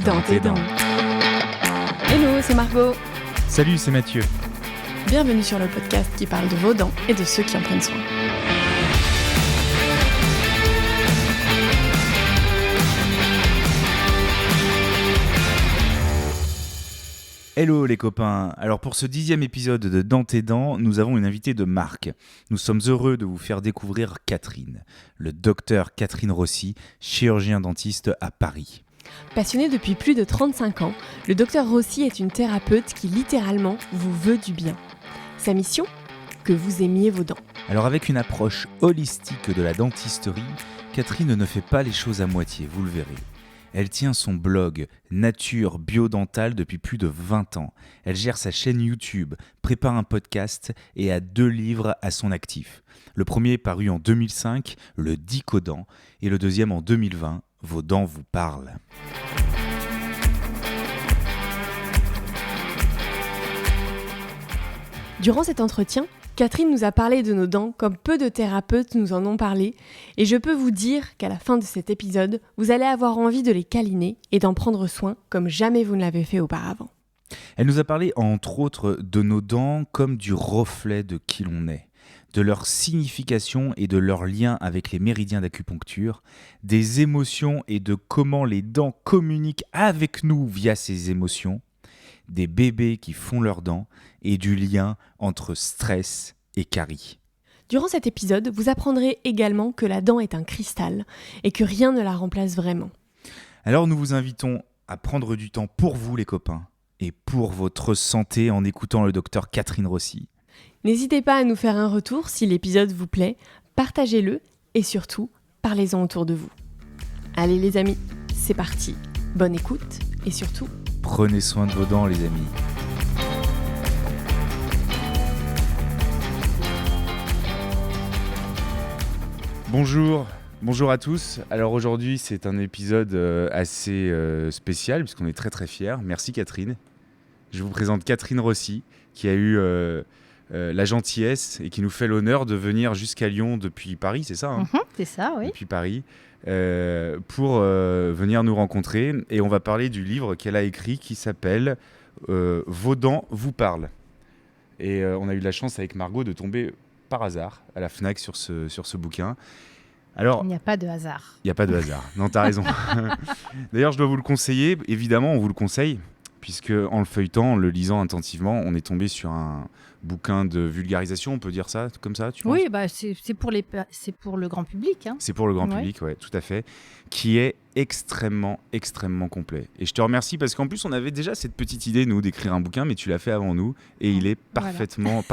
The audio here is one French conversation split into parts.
dans tes dents. Hello, c'est Margot. Salut, c'est Mathieu. Bienvenue sur le podcast qui parle de vos dents et de ceux qui en prennent soin. Hello les copains. Alors pour ce 10e épisode de Dans tes dents, nous avons une invitée de marque. Nous sommes heureux de vous faire découvrir Catherine, le docteur Catherine Rossi, chirurgien dentiste à Paris. Passionné depuis plus de 35 ans, le docteur Rossi est une thérapeute qui littéralement vous veut du bien. Sa mission ? Que vous aimiez vos dents. Alors avec une approche holistique de la dentisterie, Catherine ne fait pas les choses à moitié, vous le verrez. Elle tient son blog Nature Biodentale depuis plus de 20 ans. Elle gère sa chaîne YouTube, prépare un podcast et a 2 livres à son actif. Le premier paru en 2005, Le Dicodent, et le deuxième en 2020, Vos dents vous parlent. Durant cet entretien, Catherine nous a parlé de nos dents comme peu de thérapeutes nous en ont parlé, et je peux vous dire qu'à la fin de cet épisode, vous allez avoir envie de les câliner et d'en prendre soin comme jamais vous ne l'avez fait auparavant. Elle nous a parlé entre autres de nos dents comme du reflet de qui l'on est, de leur signification et de leur lien avec les méridiens d'acupuncture, des émotions et de comment les dents communiquent avec nous via ces émotions, des bébés qui font leurs dents et du lien entre stress et carie. Durant cet épisode, vous apprendrez également que la dent est un cristal et que rien ne la remplace vraiment. Alors nous vous invitons à prendre du temps pour vous les copains et pour votre santé en écoutant le docteur Catherine Rossi. N'hésitez pas à nous faire un retour si l'épisode vous plaît, partagez-le et surtout, parlez-en autour de vous. Allez les amis, c'est parti. Bonne écoute et surtout, prenez soin de vos dents les amis. Bonjour à tous. Alors aujourd'hui c'est un épisode assez spécial puisqu'on est très très fiers. Merci Catherine. Je vous présente Catherine Rossi qui a eu la gentillesse et qui nous fait l'honneur de venir jusqu'à Lyon depuis Paris, c'est ça hein C'est ça, oui. Depuis Paris pour venir nous rencontrer et on va parler du livre qu'elle a écrit qui s'appelle Vos dents vous parlent. Et on a eu la chance avec Margot de tomber par hasard à la Fnac sur ce bouquin. Alors, il n'y a pas de hasard. Il n'y a pas de hasard. Non, tu as raison. D'ailleurs, je dois vous le conseiller. Évidemment, on vous le conseille, puisque en le feuilletant, en le lisant attentivement, on est tombé sur un bouquin de vulgarisation, on peut dire ça comme ça, tu penses ? Oui, bah, c'est pour le grand public. Hein. C'est pour le grand public, oui, tout à fait, qui est extrêmement, extrêmement complet. Et je te remercie parce qu'en plus, on avait déjà cette petite idée, nous, d'écrire un bouquin, mais tu l'as fait avant nous, et il est parfaitement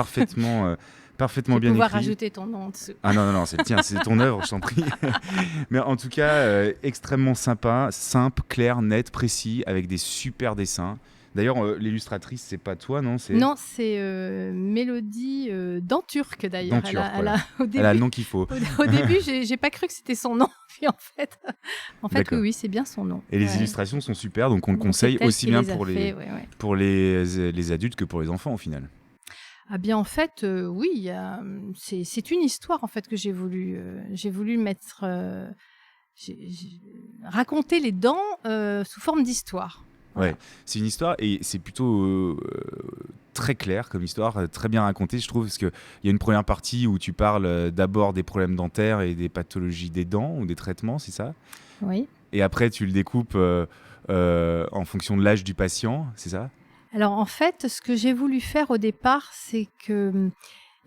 bien écrit. Pouvoir rajouter ton nom en dessous. Ah non, c'est le tien, c'est ton œuvre, je t'en prie. Mais en tout cas, extrêmement sympa, simple, clair, net, précis, avec des super dessins. D'ailleurs, l'illustratrice, c'est pas toi, non ? Non, c'est Mélodie Denturque, d'ailleurs. Elle a le nom qu'il faut. Au début, j'ai pas cru que c'était son nom. Puis en fait oui, c'est bien son nom. Et les illustrations sont super, donc on le conseille aussi bien pour les adultes que pour les enfants, au final. Ah bien en fait oui, c'est une histoire en fait que j'ai voulu mettre raconter les dents sous forme d'histoire. Voilà. Ouais, c'est une histoire et c'est plutôt très clair comme histoire, très bien racontée je trouve parce qu'il y a une première partie où tu parles d'abord des problèmes dentaires et des pathologies des dents ou des traitements, c'est ça ? Oui. Et après tu le découpes en fonction de l'âge du patient, c'est ça ? Alors en fait, ce que j'ai voulu faire au départ, c'est que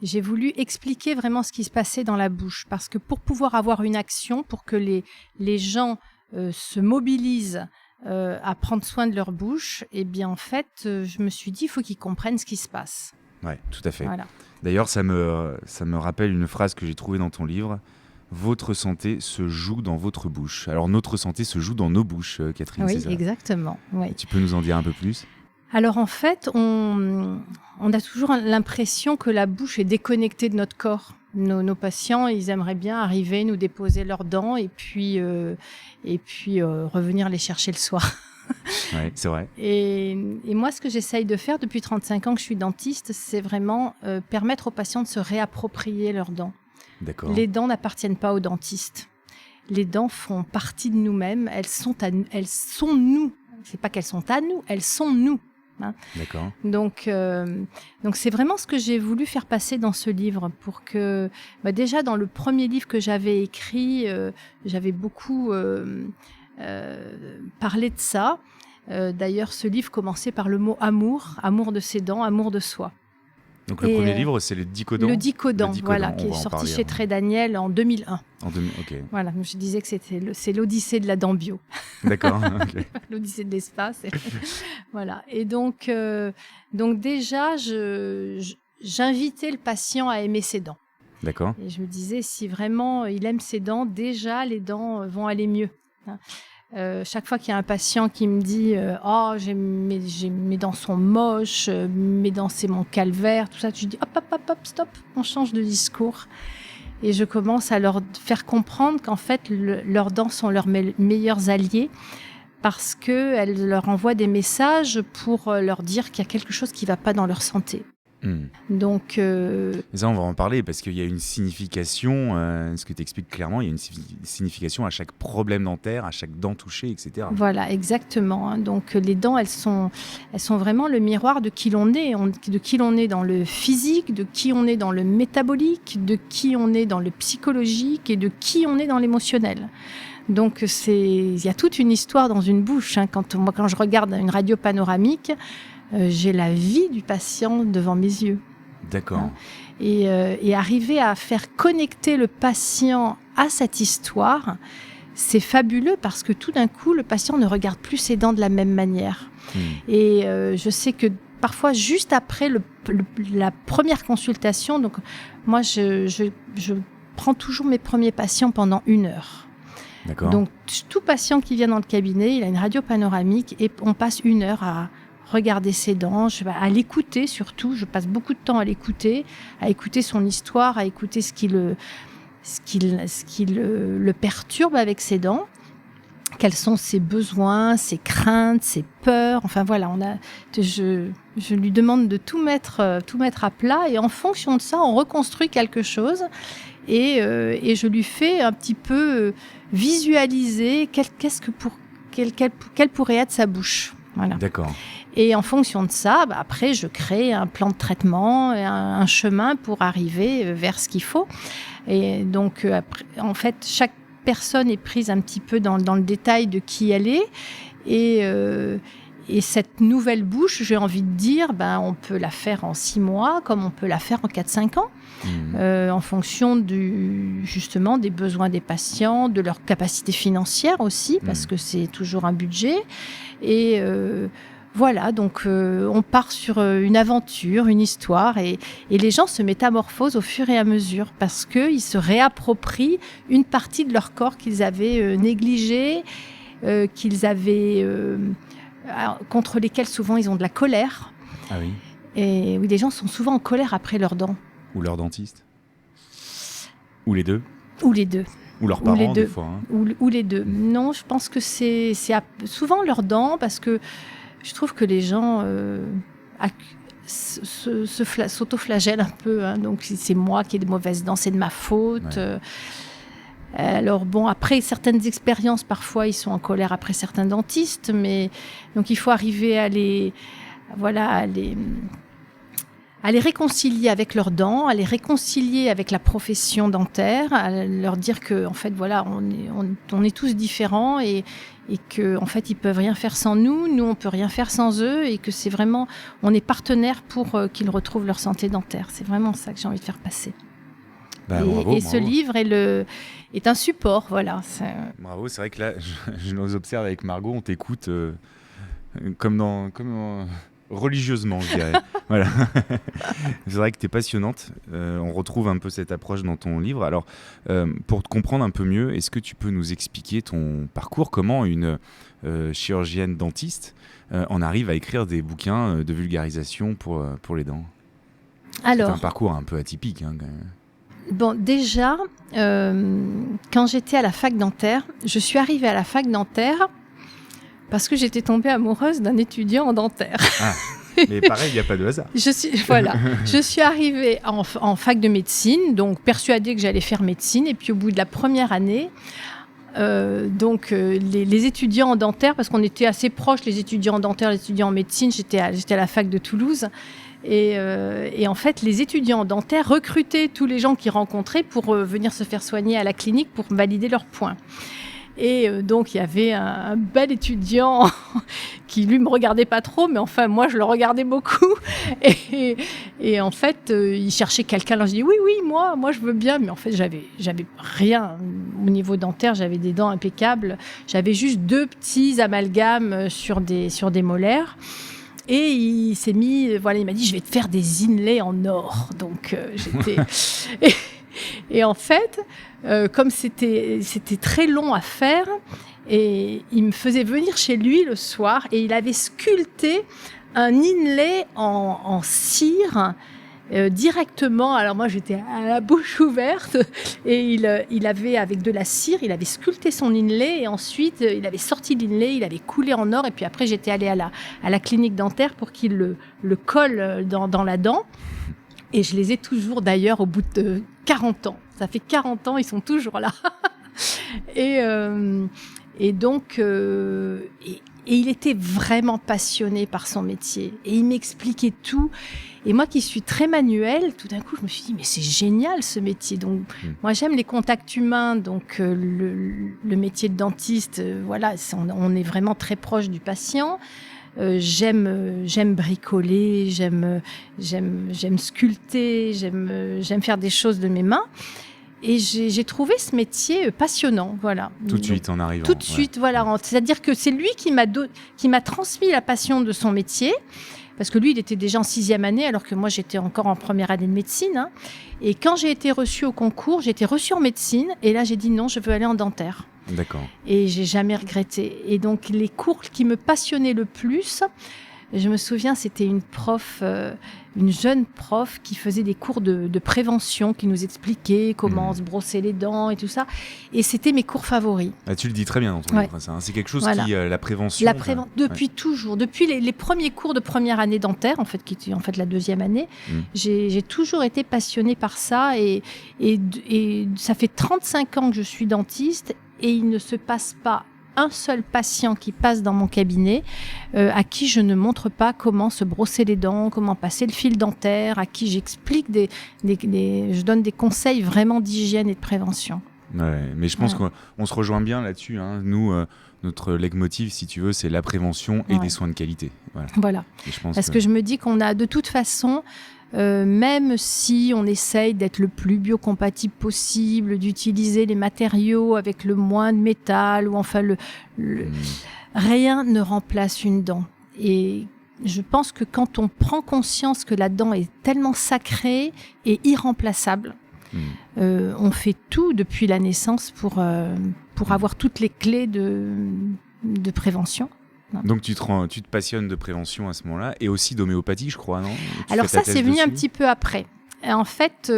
j'ai voulu expliquer vraiment ce qui se passait dans la bouche. Parce que pour pouvoir avoir une action, pour que les gens se mobilisent à prendre soin de leur bouche, eh bien en fait, je me suis dit, il faut qu'ils comprennent ce qui se passe. Oui, tout à fait. Voilà. D'ailleurs, ça me rappelle une phrase que j'ai trouvée dans ton livre. Votre santé se joue dans votre bouche. Alors notre santé se joue dans nos bouches, Catherine, oui, c'est ça ? Exactement. Oui. Tu peux nous en dire un peu plus ? Alors en fait, on a toujours l'impression que la bouche est déconnectée de notre corps. Nos patients, ils aimeraient bien arriver, nous déposer leurs dents et puis revenir les chercher le soir. Oui, c'est vrai. Et moi, ce que j'essaye de faire depuis 35 ans que je suis dentiste, c'est vraiment permettre aux patients de se réapproprier leurs dents. D'accord. Les dents n'appartiennent pas aux dentistes. les dents font partie de nous-mêmes, elles sont nous. C'est pas qu'elles sont à nous, elles sont nous. Hein. D'accord. Donc c'est vraiment ce que j'ai voulu faire passer dans ce livre pour que, déjà dans le premier livre que j'avais écrit, j'avais beaucoup parlé de ça. D'ailleurs, ce livre commençait par le mot amour, amour de ses dents, amour de soi. Donc le premier livre, c'est le Dicodan. Le Dicodan, voilà, qui est sorti chez Très Daniel en 2001. Ok. Voilà, je disais que c'est l'Odyssée de la dent bio. D'accord. Okay. L'Odyssée de l'espace. Voilà. Et donc déjà, j'invitais le patient à aimer ses dents. D'accord. Et je me disais, si vraiment il aime ses dents, déjà les dents vont aller mieux. Chaque fois qu'il y a un patient qui me dit mes dents sont moches, mes dents c'est mon calvaire, tout ça, je dis hop, stop, on change de discours. Et je commence à leur faire comprendre qu'en fait, leurs dents sont leurs meilleurs alliés parce qu'elles leur envoient des messages pour leur dire qu'il y a quelque chose qui ne va pas dans leur santé. Donc, ça, on va en parler parce qu'il y a une signification, ce que tu expliques clairement, il y a une signification à chaque problème dentaire, à chaque dent touchée, etc. Voilà, exactement. Donc, les dents, elles sont vraiment le miroir de qui l'on est, de qui l'on est dans le physique, de qui on est dans le métabolique, de qui on est dans le psychologique et de qui on est dans l'émotionnel. Donc, il y a toute une histoire dans une bouche. Hein. Quand je regarde une radio panoramique, j'ai la vie du patient devant mes yeux. D'accord. Hein. Et arriver à faire connecter le patient à cette histoire, c'est fabuleux parce que tout d'un coup, le patient ne regarde plus ses dents de la même manière. Et je sais que parfois, juste après la première consultation, donc moi, je prends toujours mes premiers patients pendant 1 heure. D'accord. Donc, tout patient qui vient dans le cabinet, il a une radio panoramique et on passe 1 heure à regarder ses dents, à l'écouter surtout. Je passe beaucoup de temps à l'écouter son histoire, à écouter ce qui le perturbe avec ses dents. Quels sont ses besoins, ses craintes, ses peurs. Enfin voilà, je lui demande de tout mettre à plat et en fonction de ça, on reconstruit quelque chose et je lui fais un petit peu visualiser quelle pourrait être sa bouche. Voilà. D'accord. Et en fonction de ça, après, je crée un plan de traitement, un chemin pour arriver vers ce qu'il faut. Et donc, après, en fait, chaque personne est prise un petit peu dans le détail de qui elle est. Et cette nouvelle bouche, j'ai envie de dire, on peut la faire en 6 mois, comme on peut la faire en 4-5 ans, en fonction justement des besoins des patients, de leur capacité financière aussi, parce que c'est toujours un budget. Et voilà, donc on part sur une aventure, une histoire, et les gens se métamorphosent au fur et à mesure parce qu'ils se réapproprient une partie de leur corps qu'ils avaient négligée, contre lesquels souvent ils ont de la colère. Ah oui. Et oui, les gens sont souvent en colère après leurs dents. Ou leur dentiste. Ou les deux. Ou les deux. Ou leurs parents, des fois. Hein. Ou les deux. Non, je pense que c'est souvent leurs dents parce que je trouve que les gens s'autoflagellent un peu. Hein. Donc, c'est moi qui ai de mauvaises dents, c'est de ma faute. Ouais. Alors bon, après certaines expériences, parfois ils sont en colère après certains dentistes, mais donc il faut arriver à les réconcilier avec leurs dents, à les réconcilier avec la profession dentaire, à leur dire que en fait voilà, on est tous différents et que en fait ils peuvent rien faire sans nous on peut rien faire sans eux et que c'est vraiment on est partenaires pour qu'ils retrouvent leur santé dentaire. C'est vraiment ça que j'ai envie de faire passer. Bravo. Ce livre est un support, voilà. Bravo, c'est vrai que là, je nous observe avec Margot, on t'écoute comme religieusement, je dirais. Voilà. C'est vrai que tu es passionnante. On retrouve un peu cette approche dans ton livre. Alors, pour te comprendre un peu mieux, est-ce que tu peux nous expliquer ton parcours? Comment une chirurgienne dentiste en arrive à écrire des bouquins de vulgarisation pour les dents? Alors, c'est un parcours un peu atypique, hein, quand même. Bon, déjà, quand j'étais à la fac dentaire, je suis arrivée à la fac dentaire parce que j'étais tombée amoureuse d'un étudiant en dentaire. Ah, mais pareil, il n'y a pas de hasard. Je suis arrivée en fac de médecine, donc persuadée que j'allais faire médecine. Et puis au bout de la première année, les étudiants en dentaire, parce qu'on était assez proches, les étudiants en dentaire, les étudiants en médecine, j'étais à la fac de Toulouse. Et en fait, les étudiants en dentaire recrutaient tous les gens qu'ils rencontraient pour venir se faire soigner à la clinique pour valider leurs points. Et donc, il y avait un bel étudiant qui, lui, me regardait pas trop, mais enfin, moi, je le regardais beaucoup. Et en fait, il cherchait quelqu'un. Alors, je dis, oui, moi, je veux bien. Mais en fait, j'avais rien au niveau dentaire. J'avais des dents impeccables. J'avais juste 2 petits amalgames sur des molaires. Et il s'est mis, il m'a dit, je vais te faire des inlays en or. Donc, j'étais... Et en fait, comme c'était très long à faire, et il me faisait venir chez lui le soir et il avait sculpté un inlay en cire directement. Alors moi, j'étais à la bouche ouverte et il avait, avec de la cire, il avait sculpté son inlay et ensuite, il avait sorti l'inlay, il avait coulé en or et puis après, j'étais allée à la clinique dentaire pour qu'il le colle dans la dent. Et je les ai toujours d'ailleurs au bout de 40 ans. Ça fait 40 ans, ils sont toujours là. Et donc, il était vraiment passionné par son métier. Et il m'expliquait tout. Et moi qui suis très manuelle, tout d'un coup, je me suis dit, mais c'est génial ce métier. Donc, moi j'aime les contacts humains. Donc, le métier de dentiste, on est vraiment très proche du patient. J'aime bricoler, j'aime sculpter, j'aime faire des choses de mes mains. Et j'ai trouvé ce métier passionnant, voilà. Tout de suite en arrivant. Tout de suite, voilà. C'est-à-dire que c'est lui qui m'a transmis la passion de son métier. Parce que lui, il était déjà en 6e année, alors que moi, j'étais encore en première année de médecine. Hein. Et quand j'ai été reçue au concours, j'ai été reçue en médecine. Et là, j'ai dit non, je veux aller en dentaire. D'accord. Et j'ai jamais regretté. Et donc, les cours qui me passionnaient le plus, je me souviens, c'était une jeune prof qui faisait des cours de prévention, qui nous expliquait comment se brosser les dents et tout ça. Et c'était mes cours favoris. Ah, tu le dis très bien dans ton livre, ça, hein. C'est quelque chose qui, la prévention... Depuis toujours, depuis les premiers cours de première année dentaire, en fait, qui était en fait la 2e année, j'ai toujours été passionnée par ça. Et ça fait 35 ans que je suis dentiste et il ne se passe pas un seul patient qui passe dans mon cabinet à qui je ne montre pas comment se brosser les dents, comment passer le fil dentaire, à qui j'explique je donne des conseils vraiment d'hygiène et de prévention. Ouais, mais je pense qu'on se rejoint bien là-dessus. Hein. Nous, notre leitmotiv, si tu veux, c'est la prévention et des soins de qualité. Voilà. Parce que je me dis qu'on a de toute façon... même si on essaye d'être le plus biocompatible possible, d'utiliser les matériaux avec le moins de métal, ou enfin rien ne remplace une dent. Et je pense que quand on prend conscience que la dent est tellement sacrée et irremplaçable, on fait tout depuis la naissance pour avoir toutes les clés de prévention. Donc tu te passionnes de prévention à ce moment-là et aussi d'homéopathie, je crois, non ? Alors ça, c'est venu un petit peu après. Et en fait,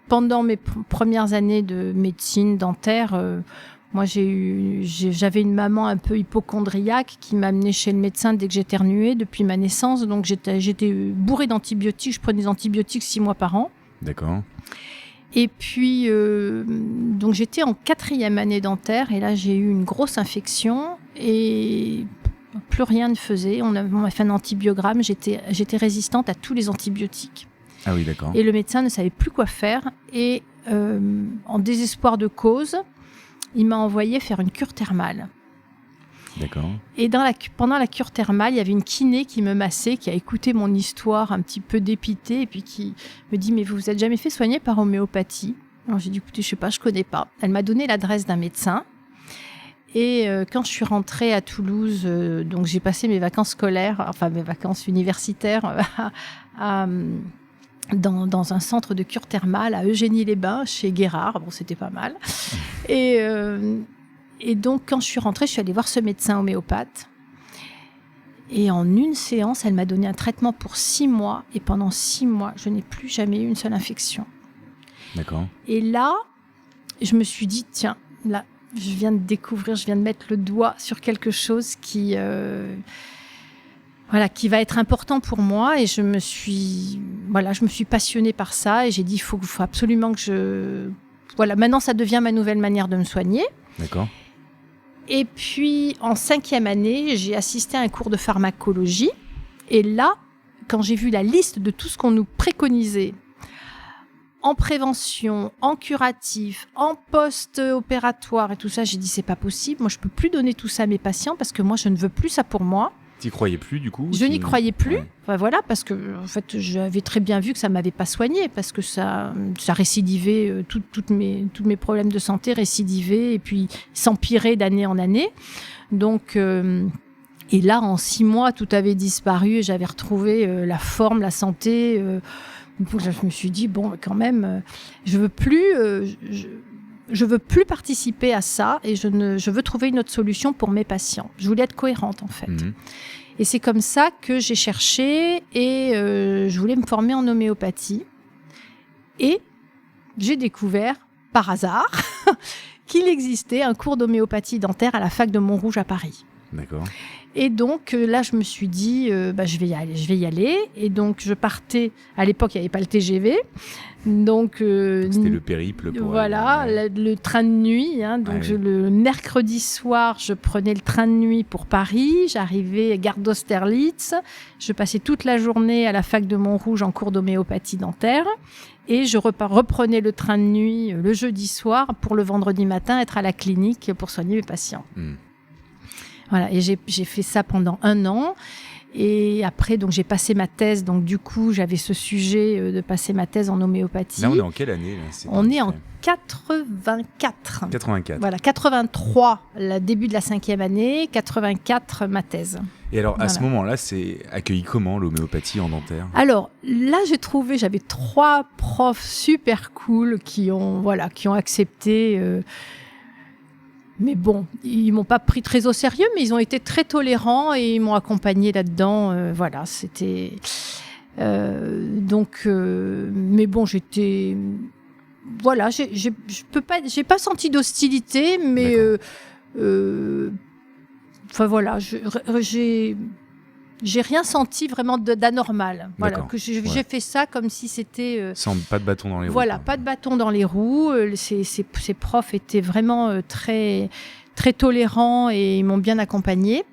pendant mes premières années de médecine dentaire, moi j'avais une maman un peu hypocondriaque qui m'amenait chez le médecin dès que j'éternuais depuis ma naissance. Donc j'étais bourrée d'antibiotiques. Je prenais des antibiotiques 6 mois par an. D'accord. Et puis, donc j'étais en 4e année dentaire et là j'ai eu une grosse infection et plus rien ne faisait. On m'a fait un antibiogramme, j'étais résistante à tous les antibiotiques. Ah oui, d'accord. Et le médecin ne savait plus quoi faire et en désespoir de cause, il m'a envoyé faire une cure thermale. D'accord. Et pendant la cure thermale, il y avait une kiné qui me massait, qui a écouté mon histoire un petit peu dépitée et puis qui me dit « Mais vous vous êtes jamais fait soigner par homéopathie ?» Alors j'ai dit « Écoutez, je sais pas, je connais pas. » Elle m'a donné l'adresse d'un médecin. Et quand je suis rentrée à Toulouse, donc j'ai passé mes vacances scolaires, enfin mes vacances universitaires dans un centre de cure thermale à Eugénie-les-Bains, chez Guérard. Bon, c'était pas mal. Et donc, quand je suis rentrée, je suis allée voir ce médecin homéopathe. Et en une séance, elle m'a donné un traitement pour 6 mois. Et pendant 6 mois, je n'ai plus jamais eu une seule infection. D'accord. Et là, je me suis dit, tiens, là, je viens de découvrir, je viens de mettre le doigt sur quelque chose qui va être important pour moi. Et je me suis passionnée par ça. Et j'ai dit, il faut absolument que voilà, maintenant ça devient ma nouvelle manière de me soigner. D'accord. Et puis en 5e année, j'ai assisté à un cours de pharmacologie. Et là, quand j'ai vu la liste de tout ce qu'on nous préconisait en prévention, en curatif, en post-opératoire et tout ça, j'ai dit c'est pas possible. Moi, je peux plus donner tout ça à mes patients parce que moi, je ne veux plus ça pour moi. T'y croyais plus du coup? Je n'y croyais plus. Ouais. Enfin, voilà, parce que en fait, j'avais très bien vu que ça m'avait pas soigné parce que ça récidivait, tous mes problèmes de santé récidivaient et puis s'empiraient d'année en année. Donc et là, en 6 mois, tout avait disparu et j'avais retrouvé la forme, la santé. Donc je me suis dit bon, quand même, je veux plus participer à ça et je veux trouver une autre solution pour mes patients. Je voulais être cohérente en fait. Mhm. Et c'est comme ça que j'ai cherché et je voulais me former en homéopathie. Et j'ai découvert par hasard qu'il existait un cours d'homéopathie dentaire à la fac de Montrouge à Paris. D'accord. Et donc là, je me suis dit, je vais y aller. Et donc, je partais. À l'époque, il n'y avait pas le TGV. Donc, c'était le périple pour voilà, aller, le train de nuit. Donc, le mercredi soir, je prenais le train de nuit pour Paris. J'arrivais à Gare d'Austerlitz. Je passais toute la journée à la fac de Montrouge en cours d'homéopathie dentaire. Et je reprenais le train de nuit le jeudi soir pour le vendredi matin être à la clinique pour soigner mes patients. Voilà, et j'ai fait ça pendant 1 an. Et après, donc, j'ai passé ma thèse. Donc, du coup, j'avais ce sujet de passer ma thèse en homéopathie. Là, on est en quelle année là? On est en 84. 84. Voilà, 83, le début de la 5e année. 84, ma thèse. Et alors, à ce moment-là, c'est accueilli comment l'homéopathie en dentaire? Alors, là, j'avais 3 profs super cool qui ont accepté... Mais bon, ils m'ont pas pris très au sérieux, mais ils ont été très tolérants et ils m'ont accompagné là-dedans. Voilà, c'était mais bon, j'étais voilà, j'ai pas senti d'hostilité, mais enfin voilà, j'ai rien senti vraiment d'anormal. Voilà, que j'ai fait ça comme si c'était... pas de bâton dans les roues. Voilà, pas de bâton dans les roues. Ces profs étaient vraiment très, très tolérants et ils m'ont bien accompagnée.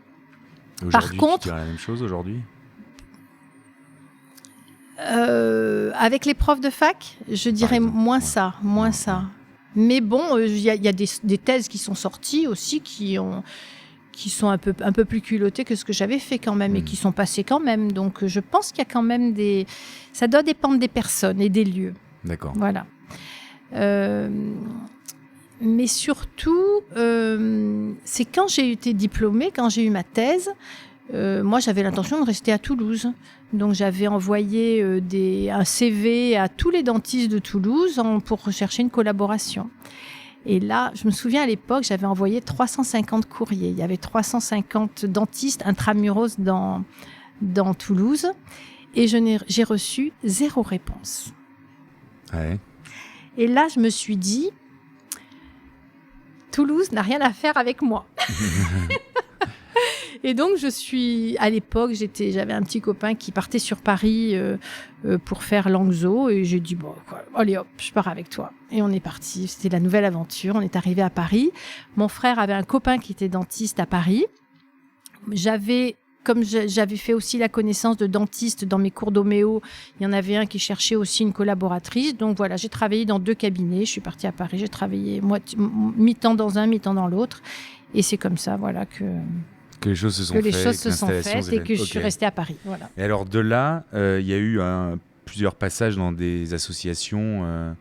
Par contre... Tu dirais la même chose aujourd'hui? Avec les profs de fac, je dirais moins ça. Mais bon, il y a des thèses qui sont sorties aussi qui sont un peu plus culottées que ce que j'avais fait quand même et qui sont passées quand même. Donc, je pense qu'il y a quand même ça doit dépendre des personnes et des lieux. D'accord. Voilà. Mais surtout, c'est quand j'ai été diplômée, quand j'ai eu ma thèse, moi, j'avais l'intention de rester à Toulouse. Donc, j'avais envoyé un CV à tous les dentistes de Toulouse pour rechercher une collaboration. Et là, je me souviens à l'époque, j'avais envoyé 350 courriers. Il y avait 350 dentistes intramuros dans Toulouse. Et j'ai reçu 0 réponse. Ouais. Et là, je me suis dit, Toulouse n'a rien à faire avec moi. Et donc, à l'époque, j'avais un petit copain qui partait sur Paris pour faire Langso. Et j'ai dit, bon, allez hop, je pars avec toi. Et on est parti. C'était la nouvelle aventure. On est arrivé à Paris. Mon frère avait un copain qui était dentiste à Paris. Comme j'avais fait aussi la connaissance de dentistes dans mes cours d'homéo, il y en avait un qui cherchait aussi une collaboratrice. Donc voilà, j'ai travaillé dans 2 cabinets. Je suis partie à Paris. J'ai travaillé mi-temps dans un, mi-temps dans l'autre. Et c'est comme ça, voilà, que les choses se sont faites et que je suis restée à Paris. Voilà. Et alors de là, il y a eu plusieurs passages dans des associations.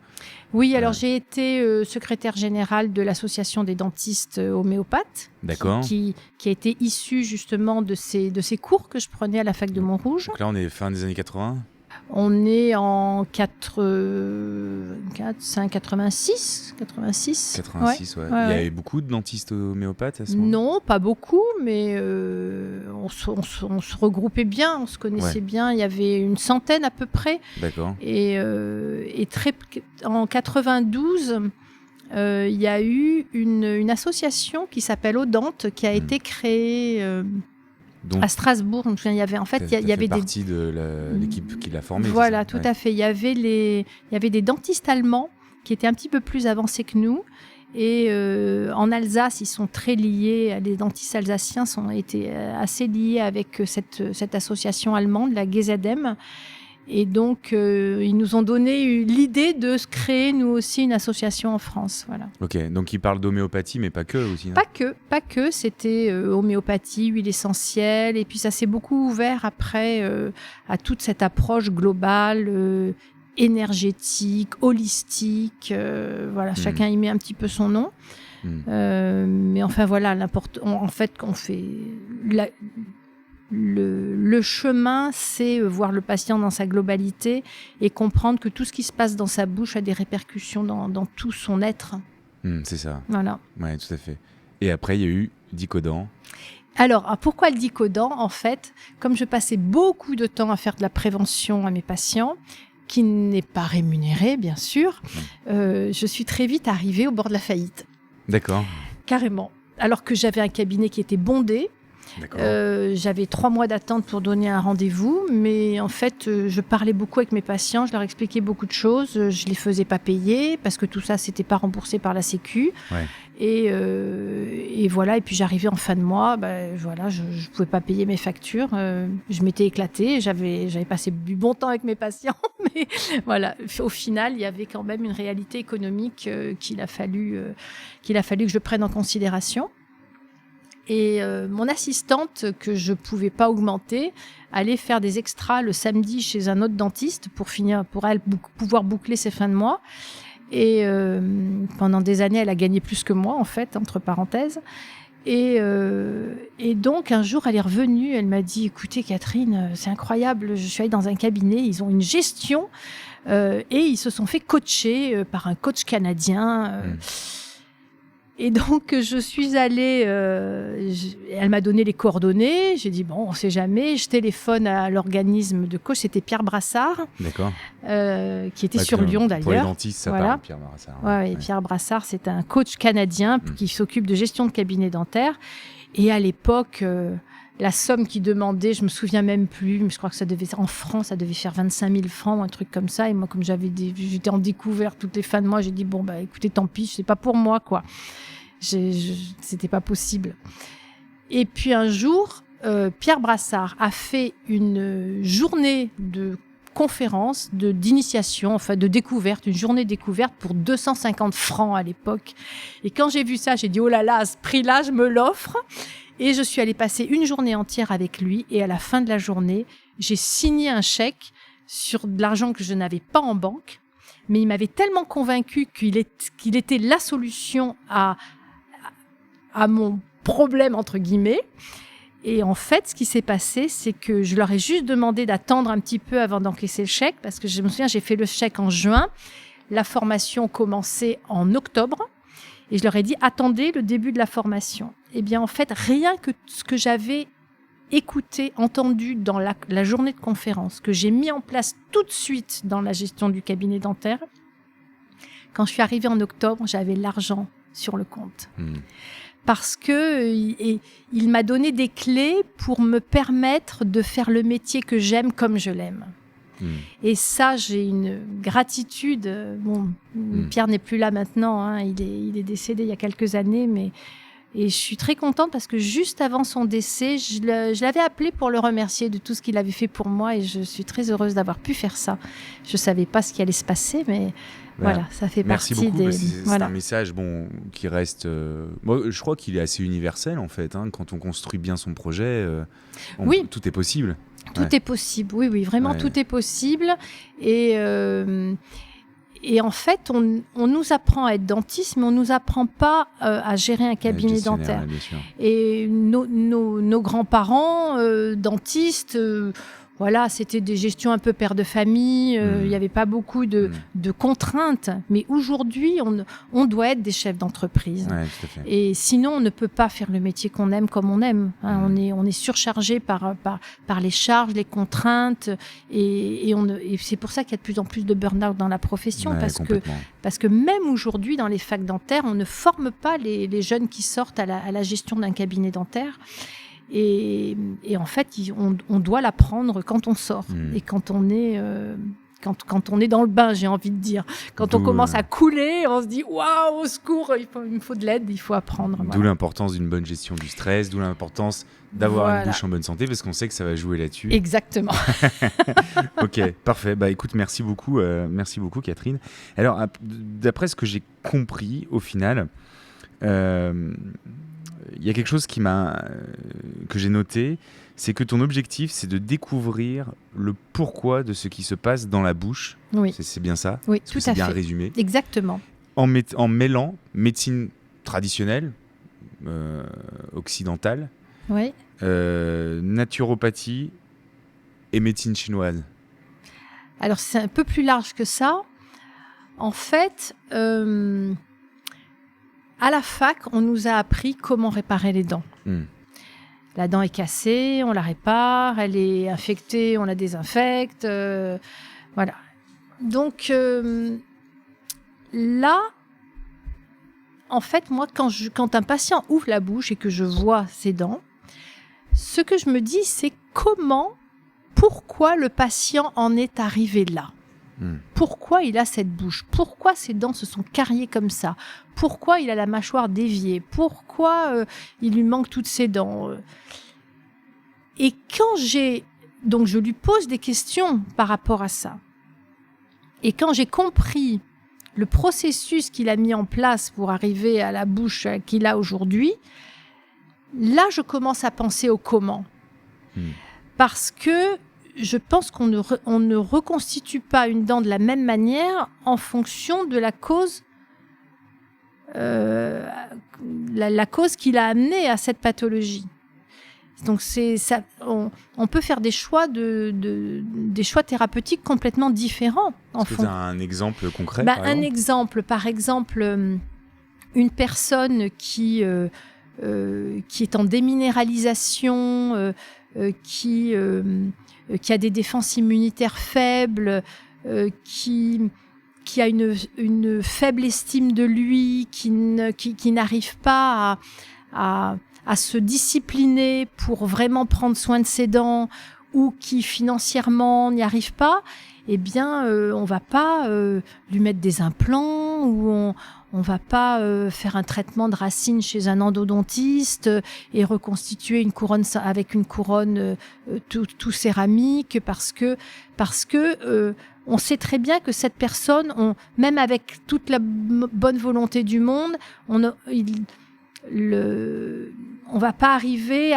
Oui, alors j'ai été secrétaire générale de l'association des dentistes homéopathes. D'accord. Qui a été issue justement de ces cours que je prenais à la fac de Montrouge. Donc là, on est fin des années 80. On est en 86. 86, ouais. Il y avait beaucoup de dentistes homéopathes à ce moment-là? Non, pas beaucoup, mais on se regroupait bien, on se connaissait bien. Il y avait une centaine à peu près. D'accord. Et en 92, il y a eu une association qui s'appelle Odante qui a été créée... Donc, à Strasbourg, donc, il y avait partie de l'équipe qui l'a formée. Voilà, tout à fait. Il y avait des dentistes allemands qui étaient un petit peu plus avancés que nous. Et en Alsace, ils sont très liés, les dentistes alsaciens ont été assez liés avec cette association allemande, la GZM. Et donc, ils nous ont donné l'idée de se créer, nous aussi, une association en France. Voilà. Ok, donc ils parlent d'homéopathie, mais pas que aussi. Non pas que. C'était homéopathie, huile essentielle. Et puis, ça s'est beaucoup ouvert après à toute cette approche globale, énergétique, holistique. Voilà, chacun y met un petit peu son nom. Mais enfin, voilà, en fait, on fait... Le chemin, c'est voir le patient dans sa globalité et comprendre que tout ce qui se passe dans sa bouche a des répercussions dans tout son être. C'est ça. Voilà. Ouais, tout à fait. Et après, il y a eu Dicodan. Alors, pourquoi le Dicodan ? En fait, comme je passais beaucoup de temps à faire de la prévention à mes patients, qui n'est pas rémunérée, bien sûr, je suis très vite arrivée au bord de la faillite. D'accord. Carrément. Alors que j'avais un cabinet qui était bondé. J'avais 3 mois d'attente pour donner un rendez-vous, mais en fait, je parlais beaucoup avec mes patients, je leur expliquais beaucoup de choses, je les faisais pas payer parce que tout ça, c'était pas remboursé par la Sécu. Ouais. Et voilà. Et puis j'arrivais en fin de mois, voilà, je pouvais pas payer mes factures, je m'étais éclatée, j'avais passé du bon temps avec mes patients, mais voilà. Au final, il y avait quand même une réalité économique qu'il a fallu que je prenne en considération. Et mon assistante, que je pouvais pas augmenter, allait faire des extras le samedi chez un autre dentiste pour elle pouvoir boucler ses fins de mois. Et pendant des années, elle a gagné plus que moi, en fait, entre parenthèses. Et donc, un jour, elle est revenue, elle m'a dit « Écoutez, Catherine, c'est incroyable, je suis allée dans un cabinet, ils ont une gestion et ils se sont fait coacher par un coach canadien. Et donc, je suis allée, elle m'a donné les coordonnées, j'ai dit, bon, on ne sait jamais, je téléphone à l'organisme de coach, c'était Pierre Brassard, qui était sur Lyon d'ailleurs. Pour les dentistes, ça parle, Pierre Brassard. Ouais. Pierre Brassard, c'est un coach canadien qui s'occupe de gestion de cabinet dentaire. Et à l'époque, la somme qu'il demandait, je me souviens même plus, mais je crois que en francs, ça devait faire 25 000 francs, un truc comme ça. Et moi, comme j'étais en découverte toutes les fins de mois, j'ai dit, bon, écoutez, tant pis, c'est pas pour moi, quoi. C'était pas possible. Et puis un jour, Pierre Brassard a fait une journée de conférence, d'initiation, enfin de découverte, une journée découverte pour 250 francs à l'époque. Et quand j'ai vu ça, j'ai dit, oh là là, à ce prix-là, je me l'offre. Et je suis allée passer une journée entière avec lui. Et à la fin de la journée, j'ai signé un chèque sur de l'argent que je n'avais pas en banque. Mais il m'avait tellement convaincu qu'il était la solution à mon problème, entre guillemets. Et en fait, ce qui s'est passé, c'est que je leur ai juste demandé d'attendre un petit peu avant d'encaisser le chèque, parce que je me souviens, j'ai fait le chèque en juin. La formation commençait en octobre. Et je leur ai dit, attendez le début de la formation. Eh bien, en fait, rien que ce que j'avais écouté, entendu dans la journée de conférence, que j'ai mis en place tout de suite dans la gestion du cabinet dentaire, quand je suis arrivée en octobre, j'avais l'argent sur le compte. Parce que il m'a donné des clés pour me permettre de faire le métier que j'aime comme je l'aime. Et ça, j'ai une gratitude. Pierre n'est plus là maintenant, hein, il est décédé il y a quelques années, et je suis très contente parce que juste avant son décès, je l'avais appelé pour le remercier de tout ce qu'il avait fait pour moi, et je suis très heureuse d'avoir pu faire ça. Je savais pas ce qui allait se passer, mais voilà, ça fait Merci partie beaucoup, des... c'est un message qui reste... Moi, je crois qu'il est assez universel, en fait. Hein. Quand on construit bien son projet, tout est possible. Tout est possible, oui, vraiment tout est possible. Et en fait, on nous apprend à être dentiste, mais on ne nous apprend pas à gérer un cabinet dentaire. Et nos grands-parents, dentistes... Voilà, c'était des gestions un peu père de famille, il n'y avait pas beaucoup de contraintes. Mais aujourd'hui, on doit être des chefs d'entreprise. Ouais, tout à fait. Et sinon, on ne peut pas faire le métier qu'on aime comme on aime. Hein. On est surchargé par les charges, les contraintes. Et c'est pour ça qu'il y a de plus en plus de burn-out dans la profession. Parce que même aujourd'hui, dans les facs dentaires, on ne forme pas les jeunes qui sortent à la gestion d'un cabinet dentaire. Et en fait, on doit l'apprendre quand on sort et quand on est quand on est dans le bain, j'ai envie de dire. Quand on commence à couler, on se dit waouh, au secours, il me faut de l'aide, il faut apprendre. D'où l'importance d'une bonne gestion du stress, d'où l'importance d'avoir une bouche en bonne santé, parce qu'on sait que ça va jouer là-dessus. Exactement. Ok, parfait. Bah écoute, merci beaucoup Catherine. Alors, d'après ce que j'ai compris, au final, il y a quelque chose que j'ai noté, c'est que ton objectif, c'est de découvrir le pourquoi de ce qui se passe dans la bouche. Oui. C'est bien ça? Oui, tout à fait. C'est bien résumé. Exactement. En mêlant médecine traditionnelle, occidentale, oui. naturopathie et médecine chinoise. Alors, c'est un peu plus large que ça. En fait, à la fac, on nous a appris comment réparer les dents. La dent est cassée, on la répare. Elle est infectée, on la désinfecte. Voilà. Donc, là, en fait, moi, quand un patient ouvre la bouche et que je vois ses dents, ce que je me dis, c'est pourquoi le patient en est arrivé là? Pourquoi il a cette bouche? Pourquoi ses dents se sont cariées comme ça? Pourquoi il a la mâchoire déviée? Pourquoi il lui manque toutes ses dents? Et donc je lui pose des questions par rapport à ça. Et quand j'ai compris le processus qu'il a mis en place pour arriver à la bouche qu'il a aujourd'hui, là, je commence à penser au comment. Parce que je pense qu'on ne reconstitue pas une dent de la même manière en fonction de la cause, la cause qui l'a amené à cette pathologie. Donc, on peut faire des choix thérapeutiques complètement différents. Est-ce que tu as un exemple concret? Par exemple, une personne qui est en déminéralisation, qui a des défenses immunitaires faibles, qui a une faible estime de lui, qui n'arrive pas à se discipliner pour vraiment prendre soin de ses dents, ou qui financièrement n'y arrive pas, eh bien, on va pas lui mettre des implants, ou on va pas faire un traitement de racines chez un endodontiste et reconstituer une couronne avec une couronne tout céramique, parce que on sait très bien que cette personne, même avec toute la bonne volonté du monde, on va pas arriver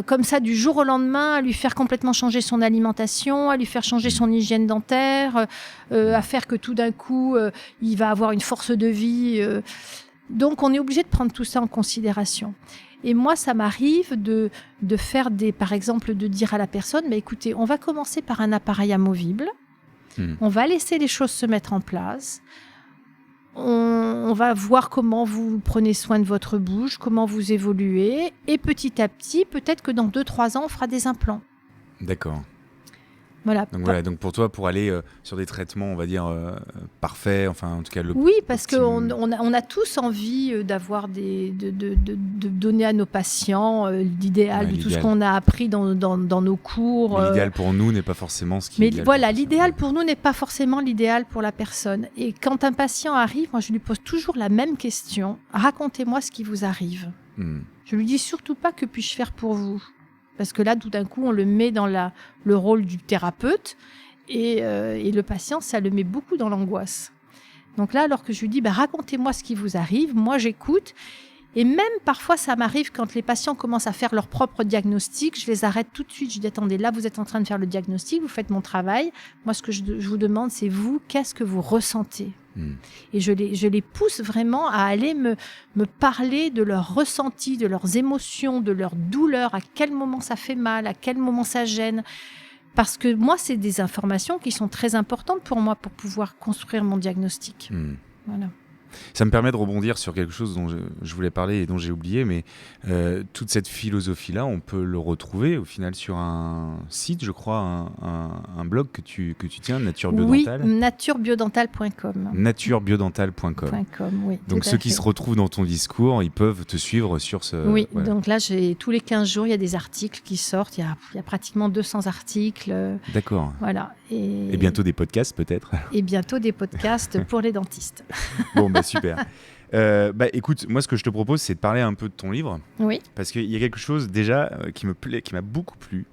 comme ça du jour au lendemain à lui faire complètement changer son alimentation, à lui faire changer son hygiène dentaire, à faire que tout d'un coup il va avoir une force de vie. Donc on est obligé de prendre tout ça en considération. Et moi, ça m'arrive de faire par exemple, de dire à la personne, bah, écoutez, on va commencer par un appareil amovible, on va laisser les choses se mettre en place. On va voir comment vous prenez soin de votre bouche, comment vous évoluez. Et petit à petit, peut-être que dans 2-3 ans, on fera des implants. D'accord. Voilà. Donc pour toi, pour aller sur des traitements, on va dire, parfaits, enfin en tout cas... Oui, parce qu'on a tous envie d'avoir de donner à nos patients l'idéal de tout ce qu'on a appris dans nos cours. Mais l'idéal pour nous n'est pas forcément ce qui est idéal. Mais voilà, l'idéal pour nous n'est pas forcément l'idéal pour la personne. Et quand un patient arrive, moi je lui pose toujours la même question. Racontez-moi ce qui vous arrive. Je lui dis surtout pas que puis-je faire pour vous. Parce que là, tout d'un coup, on le met dans le rôle du thérapeute et le patient, ça le met beaucoup dans l'angoisse. Donc là, alors que je lui dis, racontez-moi ce qui vous arrive, moi j'écoute. Et même parfois, ça m'arrive quand les patients commencent à faire leur propre diagnostic, je les arrête tout de suite. Je dis, attendez, là, vous êtes en train de faire le diagnostic, vous faites mon travail. Moi, ce que je vous demande, c'est vous, qu'est-ce que vous ressentez ? Et je les pousse vraiment à aller me parler de leurs ressentis, de leurs émotions, de leurs douleurs, à quel moment ça fait mal, à quel moment ça gêne. Parce que moi, c'est des informations qui sont très importantes pour moi pour pouvoir construire mon diagnostic. Voilà. Ça me permet de rebondir sur quelque chose dont je voulais parler et dont j'ai oublié, mais toute cette philosophie-là, on peut le retrouver au final sur un site, je crois, un blog que tu tiens, Nature Biodental. Oui, naturebiodental.com. Naturebiodental.com. Oui, donc ceux qui se retrouvent dans ton discours, ils peuvent te suivre sur ce... Oui, voilà. Donc là, tous les 15 jours, il y a des articles qui sortent, il y a pratiquement 200 articles. D'accord. Voilà. Et bientôt des podcasts peut-être. Et bientôt des podcasts pour les dentistes. Bon, super. Écoute, moi ce que je te propose, c'est de parler un peu de ton livre. Oui. Parce qu'il y a quelque chose déjà qui m'a beaucoup plu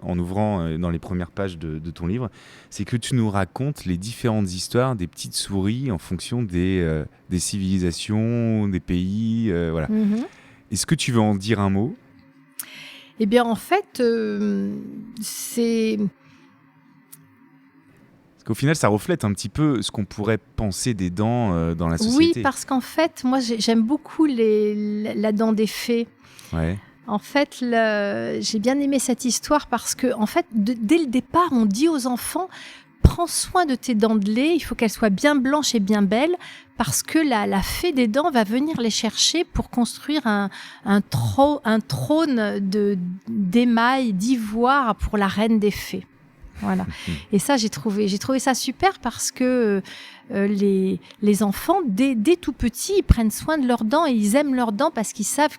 en ouvrant dans les premières pages de ton livre, c'est que tu nous racontes les différentes histoires des petites souris en fonction des civilisations, des pays, voilà. Mm-hmm. Est-ce que tu veux en dire un mot ? Eh bien, en fait, c'est... Parce qu'au final, ça reflète un petit peu ce qu'on pourrait penser des dents dans la société. Oui, parce qu'en fait, moi, j'aime beaucoup la dent des fées. Ouais. En fait, j'ai bien aimé cette histoire parce que, en fait, dès le départ, on dit aux enfants, prends soin de tes dents de lait, il faut qu'elles soient bien blanches et bien belles, parce que la fée des dents va venir les chercher pour construire un trône d'émail, d'ivoire pour la reine des fées. Voilà. Et ça, j'ai trouvé ça super parce que les enfants, dès tout petits, ils prennent soin de leurs dents et ils aiment leurs dents parce qu'ils savent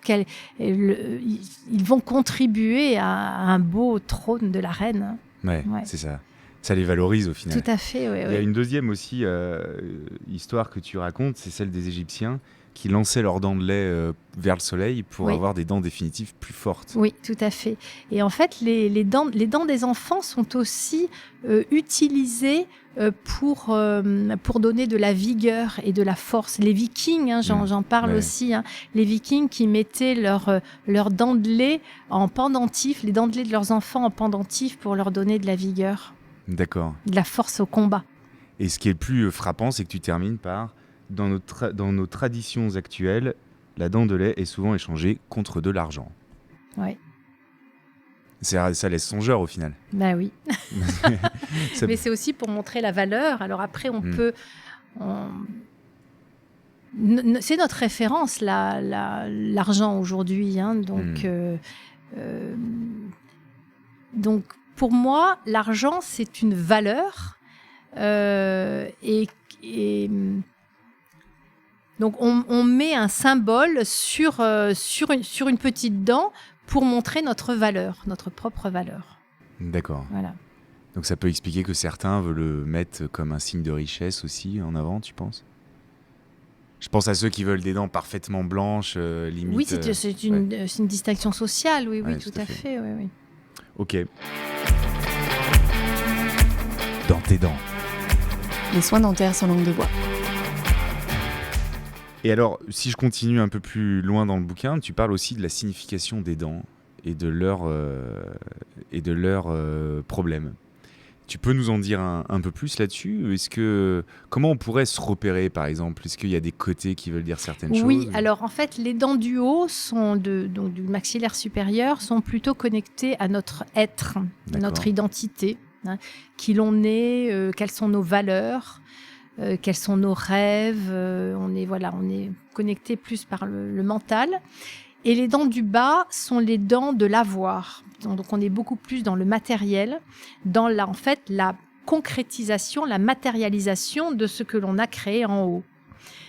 ils vont contribuer à un beau trône de la reine. Ouais. C'est ça. Ça les valorise au final. Tout à fait, oui. Il y a une deuxième aussi histoire que tu racontes, c'est celle des Égyptiens qui lançaient leurs dents de lait vers le soleil pour avoir des dents définitives plus fortes. Oui, tout à fait. Et en fait, les dents des enfants sont aussi utilisées pour donner de la vigueur et de la force. Les Vikings, j'en parle aussi, les Vikings qui mettaient leurs dents de lait en pendentif, les dents de lait de leurs enfants en pendentif pour leur donner de la vigueur. D'accord. De la force au combat. Et ce qui est le plus frappant, c'est que tu termines par dans nos traditions actuelles, la dent de lait est souvent échangée contre de l'argent. Oui. Ça laisse songeur au final. Bah oui. Mais c'est aussi pour montrer la valeur. Alors après, c'est notre référence, l'argent aujourd'hui. Donc, pour moi, l'argent, c'est une valeur. Donc, on met un symbole sur une petite dent pour montrer notre valeur, notre propre valeur. D'accord. Voilà. Donc, ça peut expliquer que certains veulent le mettre comme un signe de richesse aussi en avant, tu penses ? Je pense à ceux qui veulent des dents parfaitement blanches, limite... Oui, c'est une distinction sociale, oui, tout à fait. Oui. Ok. Dans tes dents. Les soins dentaires sans langue de bois. Et alors, si je continue un peu plus loin dans le bouquin, tu parles aussi de la signification des dents et de leurs problèmes. Tu peux nous en dire un peu plus là-dessus ? Comment on pourrait se repérer, par exemple ? Est-ce qu'il y a des côtés qui veulent dire certaines choses ? Oui, alors en fait, les dents du haut, donc du maxillaire supérieur, sont plutôt connectées à notre être, à notre identité, qui l'on est, quelles sont nos valeurs, quels sont nos rêves. On est connecté plus par le mental. Et les dents du bas sont les dents de l'avoir. Donc on est beaucoup plus dans le matériel, dans la concrétisation, la matérialisation de ce que l'on a créé en haut.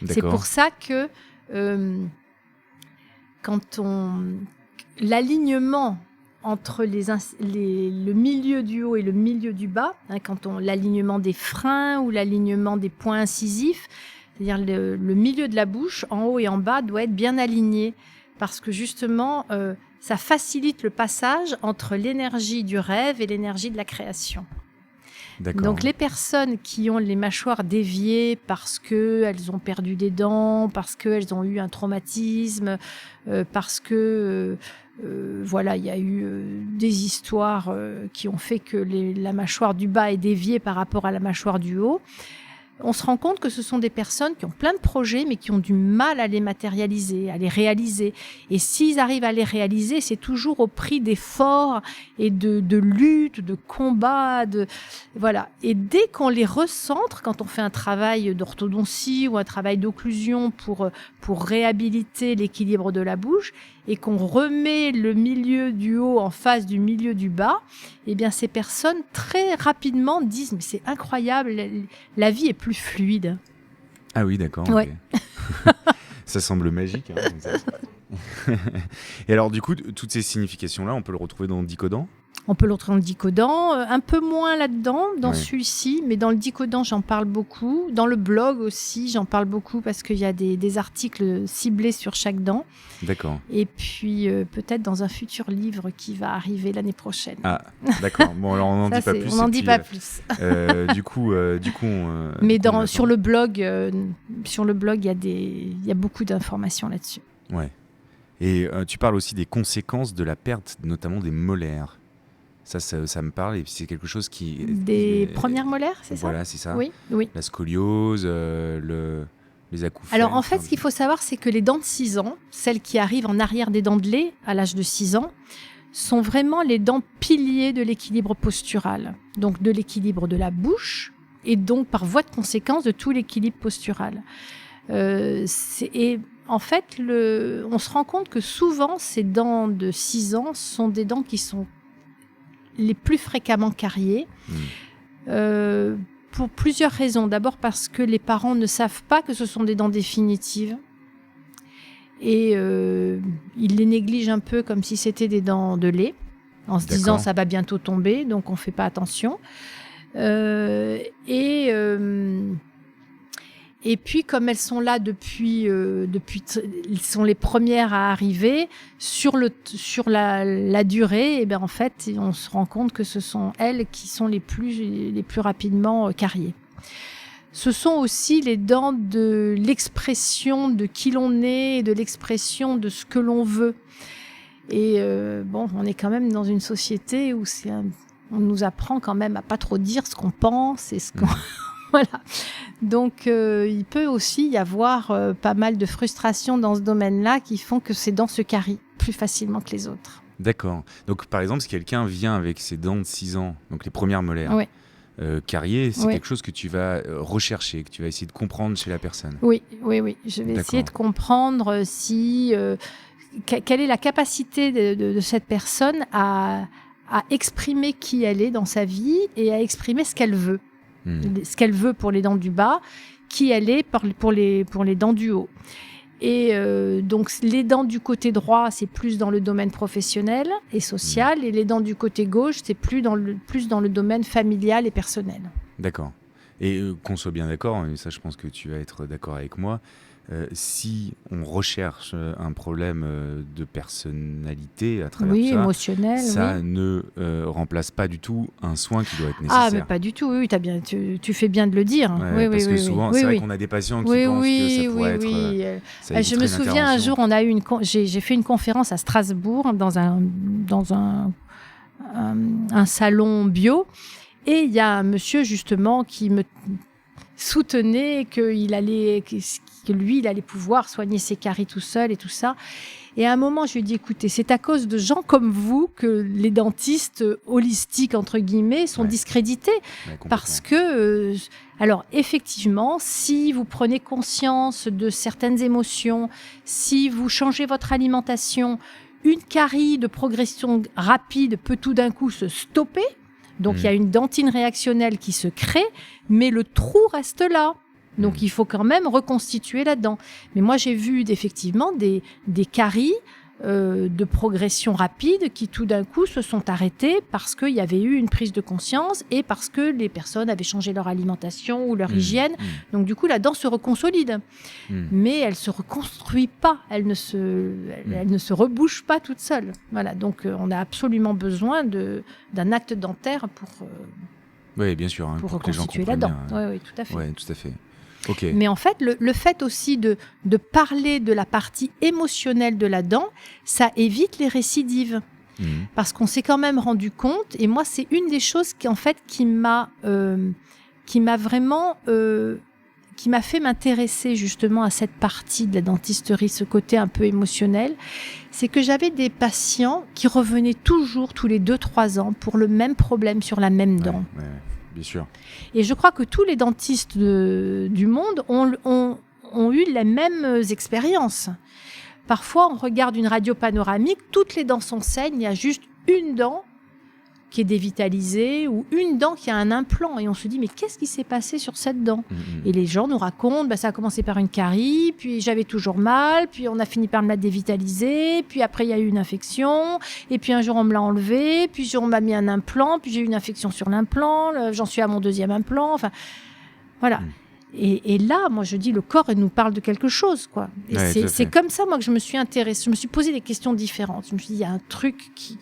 D'accord. C'est pour ça que l'alignement entre le milieu du haut et le milieu du bas, l'alignement des freins ou l'alignement des points incisifs, c'est-à-dire le milieu de la bouche, en haut et en bas, doit être bien aligné. Parce que justement, ça facilite le passage entre l'énergie du rêve et l'énergie de la création. D'accord. Donc les personnes qui ont les mâchoires déviées parce qu'elles ont perdu des dents, parce qu'elles ont eu un traumatisme, parce que il y a eu des histoires qui ont fait que la mâchoire du bas est déviée par rapport à la mâchoire du haut, on se rend compte que ce sont des personnes qui ont plein de projets, mais qui ont du mal à les matérialiser, à les réaliser. Et s'ils arrivent à les réaliser, c'est toujours au prix d'efforts et de luttes, de combats. Voilà. Et dès qu'on les recentre, quand on fait un travail d'orthodontie ou un travail d'occlusion pour réhabiliter l'équilibre de la bouche, et qu'on remet le milieu du haut en face du milieu du bas, eh bien ces personnes très rapidement disent « mais c'est incroyable, la vie est plus fluide ». Ah oui, d'accord. Ouais. Okay. Ça semble magique. Et alors du coup, toutes ces significations-là, on peut le retrouver dans Dicodan ? On peut le retrouver dans le Dicodan, un peu moins là-dedans, dans Ouais. celui-ci, mais dans le Dicodan, j'en parle beaucoup. Dans le blog aussi, j'en parle beaucoup parce qu'il y a des articles ciblés sur chaque dent. D'accord. Et puis, peut-être dans un futur livre qui va arriver l'année prochaine. Ah, d'accord. Bon, alors on n'en Ça, dit pas c'est- plus. on n'en et dit puis, pas plus. Du coup, Mais du coup, on sur attend. le blog, il y a beaucoup d'informations là-dessus. Ouais. Et tu parles aussi des conséquences de la perte, notamment des molaires. Ça me parle, et puis c'est quelque chose qui... Des premières molaires, c'est ça? Voilà, c'est ça. Oui, oui. La scoliose, les acouphènes. Alors en fait, ce qu'il faut savoir, c'est que les dents de 6 ans, celles qui arrivent en arrière des dents de lait à l'âge de 6 ans, sont vraiment les dents piliers de l'équilibre postural, donc de l'équilibre de la bouche, et donc par voie de conséquence de tout l'équilibre postural. Et en fait, on se rend compte que souvent, ces dents de 6 ans sont des dents qui sont les plus fréquemment cariées. Pour plusieurs raisons. D'abord parce que les parents ne savent pas que ce sont des dents définitives. Et ils les négligent un peu comme si c'était des dents de lait, en se disant ça va bientôt tomber, donc on ne fait pas attention. Et puis, comme elles sont là depuis, elles sont les premières à arriver, sur la durée, et bien en fait, on se rend compte que ce sont elles qui sont les plus rapidement cariées. Ce sont aussi les dents de l'expression de qui l'on est, et de l'expression de ce que l'on veut. Et on est quand même dans une société où on nous apprend quand même à pas trop dire ce qu'on pense et ce qu'on... Voilà. Donc, il peut aussi y avoir pas mal de frustration dans ce domaine-là qui font que ces dents se carient plus facilement que les autres. D'accord. Donc, par exemple, si quelqu'un vient avec ses dents de 6 ans, donc les premières molaires, Oui. Cariées, c'est Oui. quelque chose que tu vas rechercher, que tu vas essayer de comprendre chez la personne. Oui. Je vais essayer de comprendre quelle est la capacité de cette personne à exprimer qui elle est dans sa vie et à exprimer ce qu'elle veut. Ce qu'elle veut pour les dents du bas, qui elle est pour les dents du haut. Et donc, les dents du côté droit, c'est plus dans le domaine professionnel et social, et les dents du côté gauche, c'est plus dans le domaine familial et personnel. D'accord. Et qu'on soit bien d'accord, et ça je pense que tu vas être d'accord avec moi, si on recherche un problème de personnalité à travers Oui, ça, émotionnel. ça oui. ne remplace pas du tout un soin qui doit être nécessaire. Ah, mais pas du tout, oui, tu fais bien de le dire. Ouais, oui, parce que oui, souvent, oui, c'est oui. vrai qu'on a des patients qui pensent que ça pourrait être... ça Je me éviterait une souviens un intervention. jour, j'ai fait une conférence à Strasbourg dans un salon bio, et il y a un monsieur justement qui me soutenait que lui, il allait pouvoir soigner ses caries tout seul et tout ça. Et à un moment, je lui ai dit, écoutez, c'est à cause de gens comme vous que les dentistes holistiques, entre guillemets, sont discrédités. Ouais, complètement. Parce que, alors effectivement, si vous prenez conscience de certaines émotions, si vous changez votre alimentation, une carie de progression rapide peut tout d'un coup se stopper. Donc, il y a une dentine réactionnelle qui se crée, mais le trou reste là. Donc, il faut quand même reconstituer là-dedans. Mais moi, j'ai vu effectivement des caries de progression rapide qui, tout d'un coup, se sont arrêtées parce qu'il y avait eu une prise de conscience et parce que les personnes avaient changé leur alimentation ou leur hygiène. Donc, du coup, la dent se reconsolide. Mais elle ne se reconstruit pas. Elle ne se rebouche pas toute seule. Voilà. Donc, on a absolument besoin d'un acte dentaire pour Oui, bien sûr. Hein, pour que les gens reconstituer la comprennent dent. bien. Oui, tout à fait. Ouais, tout à fait. Ok. Mais en fait, le fait aussi de parler de la partie émotionnelle de la dent, ça évite les récidives. Parce qu'on s'est quand même rendu compte, et moi, c'est une des choses qui m'a vraiment... qui m'a fait m'intéresser justement à cette partie de la dentisterie, ce côté un peu émotionnel, c'est que j'avais des patients qui revenaient toujours tous les 2-3 ans pour le même problème sur la même dent. Ouais, bien sûr. Et je crois que tous les dentistes du monde ont eu les mêmes expériences. Parfois, on regarde une radio panoramique, toutes les dents sont saines, il y a juste une dent qui est dévitalisée ou une dent qui a un implant. Et on se dit, mais qu'est-ce qui s'est passé sur cette dent ? Et les gens nous racontent, ça a commencé par une carie, puis j'avais toujours mal, puis on a fini par me la dévitaliser, puis après il y a eu une infection, et puis un jour on me l'a enlevé, puis on m'a mis un implant, puis j'ai eu une infection sur l'implant, j'en suis à mon 2e implant, enfin voilà. Et là, moi je dis, le corps il nous parle de quelque chose, quoi. Et c'est comme ça, moi, que je me suis intéressée, je me suis posé des questions différentes. Je me suis dit, il y a un truc qui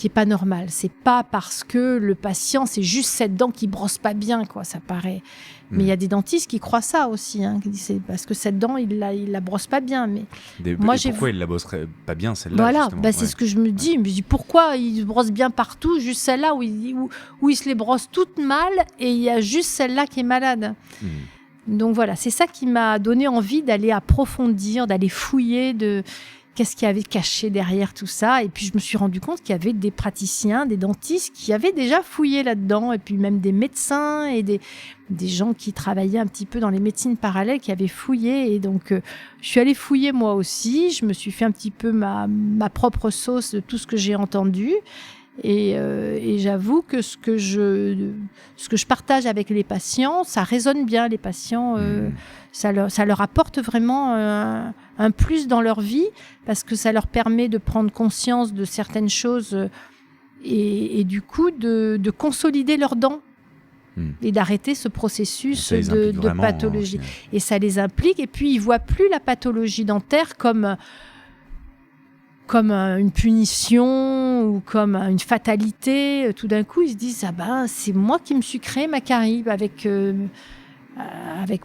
est pas normal. C'est pas parce que le patient, c'est juste cette dent qui brosse pas bien, quoi, ça paraît. Mais il y a des dentistes qui croient ça aussi, qui disent c'est parce que cette dent, il la brosse pas bien. Mais pourquoi il la brosserait pas bien, celle-là ? Voilà, c'est ce que je me dis. Je me dis, pourquoi il brosse bien partout, juste celle-là où il se les brosse toutes mal et il y a juste celle-là qui est malade. Donc voilà, c'est ça qui m'a donné envie d'aller approfondir, d'aller fouiller qu'est-ce qu'il y avait caché derrière tout ça. Et puis, je me suis rendu compte qu'il y avait des praticiens, des dentistes qui avaient déjà fouillé là-dedans. Et puis, même des médecins et des gens qui travaillaient un petit peu dans les médecines parallèles qui avaient fouillé. Et donc, je suis allée fouiller moi aussi. Je me suis fait un petit peu ma propre sauce de tout ce que j'ai entendu. Et j'avoue que ce que je partage avec les patients, ça résonne bien. Les patients, ça leur apporte vraiment un plus dans leur vie parce que ça leur permet de prendre conscience de certaines choses et du coup de consolider leurs dents et d'arrêter ce processus de pathologie. Et ça les implique. Et puis, ils ne voient plus la pathologie dentaire comme une punition ou comme une fatalité. Tout d'un coup, ils se disent c'est moi qui me suis créé ma carie avec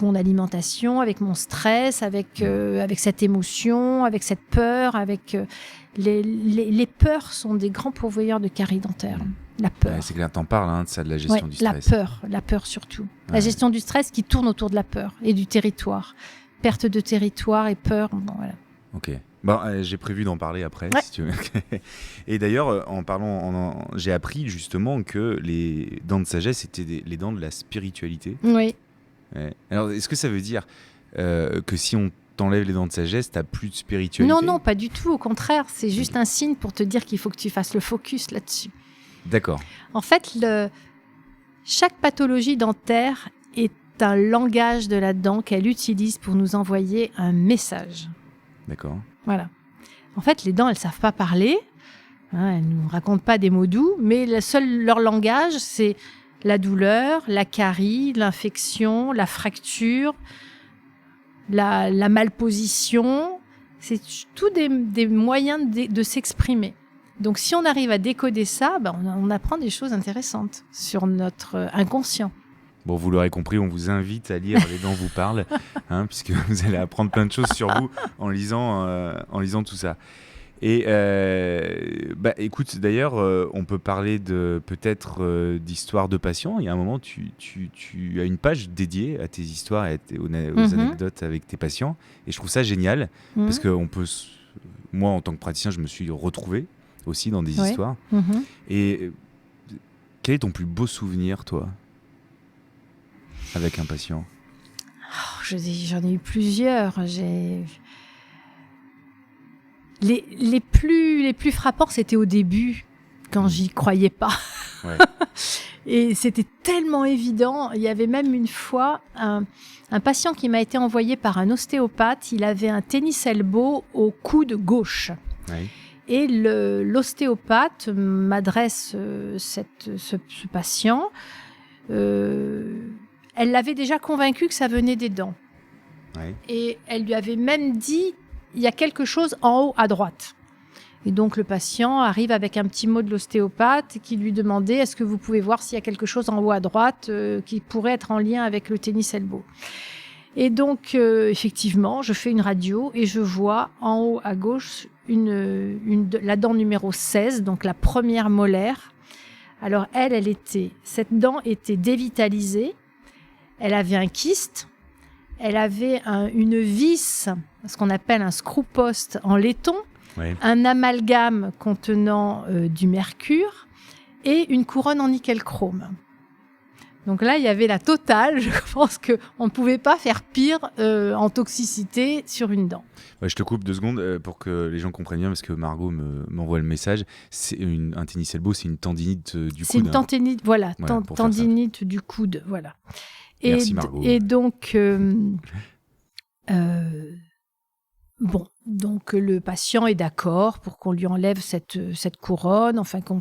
mon alimentation, avec mon stress, avec cette émotion, avec cette peur, avec les peurs sont des grands pourvoyeurs de caries dentaires. La peur. C'est clair, t'en parles de ça, de la gestion du stress. La peur surtout. La gestion du stress qui tourne autour de la peur et du territoire. Perte de territoire et peur. Voilà. Ok. J'ai prévu d'en parler après, si tu veux. Et d'ailleurs, en parlant, j'ai appris justement que les dents de sagesse étaient les dents de la spiritualité. Oui. Ouais. Alors, est-ce que ça veut dire que si on t'enlève les dents de sagesse, t'as plus de spiritualité ? Non, pas du tout. Au contraire, c'est juste un signe pour te dire qu'il faut que tu fasses le focus là-dessus. D'accord. En fait, chaque pathologie dentaire est un langage de la dent qu'elle utilise pour nous envoyer un message. D'accord. Voilà. En fait, les dents, elles ne savent pas parler. Elles ne nous racontent pas des mots doux, mais leur langage, c'est la douleur, la carie, l'infection, la fracture, la malposition. C'est tout des moyens de s'exprimer. Donc, si on arrive à décoder ça, on apprend des choses intéressantes sur notre inconscient. Bon, vous l'aurez compris, on vous invite à lire Les Dents vous parlent, puisque vous allez apprendre plein de choses sur vous en lisant tout ça. Et écoute, d'ailleurs, on peut parler peut-être d'histoires de patients. Il y a un moment, tu as une page dédiée à tes histoires et aux anecdotes avec tes patients. Et je trouve ça génial, parce que moi, en tant que praticien, je me suis retrouvé aussi dans des histoires. Et quel est ton plus beau souvenir, toi, avec un patient ? J'en ai eu plusieurs. Les plus frappants, c'était au début, quand j'y croyais pas. Ouais. Et c'était tellement évident. Il y avait même une fois un patient qui m'a été envoyé par un ostéopathe. Il avait un tennis elbow au coude gauche. Ouais. Et l'ostéopathe m'adresse ce patient. Elle l'avait déjà convaincu que ça venait des dents. Ouais. Et elle lui avait même dit, il y a quelque chose en haut à droite. Et donc le patient arrive avec un petit mot de l'ostéopathe qui lui demandait, est-ce que vous pouvez voir s'il y a quelque chose en haut à droite qui pourrait être en lien avec le tennis elbow ? Et donc effectivement, je fais une radio et je vois en haut à gauche la dent numéro 16, donc la première molaire. Alors cette dent était dévitalisée. Elle avait un kyste, elle avait une vis, ce qu'on appelle un screw-post en laiton, un amalgame contenant du mercure et une couronne en nickel chrome. Donc là, il y avait la totale. Je pense qu'on ne pouvait pas faire pire en toxicité sur une dent. Ouais, je te coupe 2 secondes pour que les gens comprennent bien, parce que Margot m'envoie le message. Un tennis elbow, c'est une tendinite du coude. C'est une tendinite, tendinite du coude, voilà. Merci Margot. Et donc, donc le patient est d'accord pour qu'on lui enlève cette couronne, enfin qu'on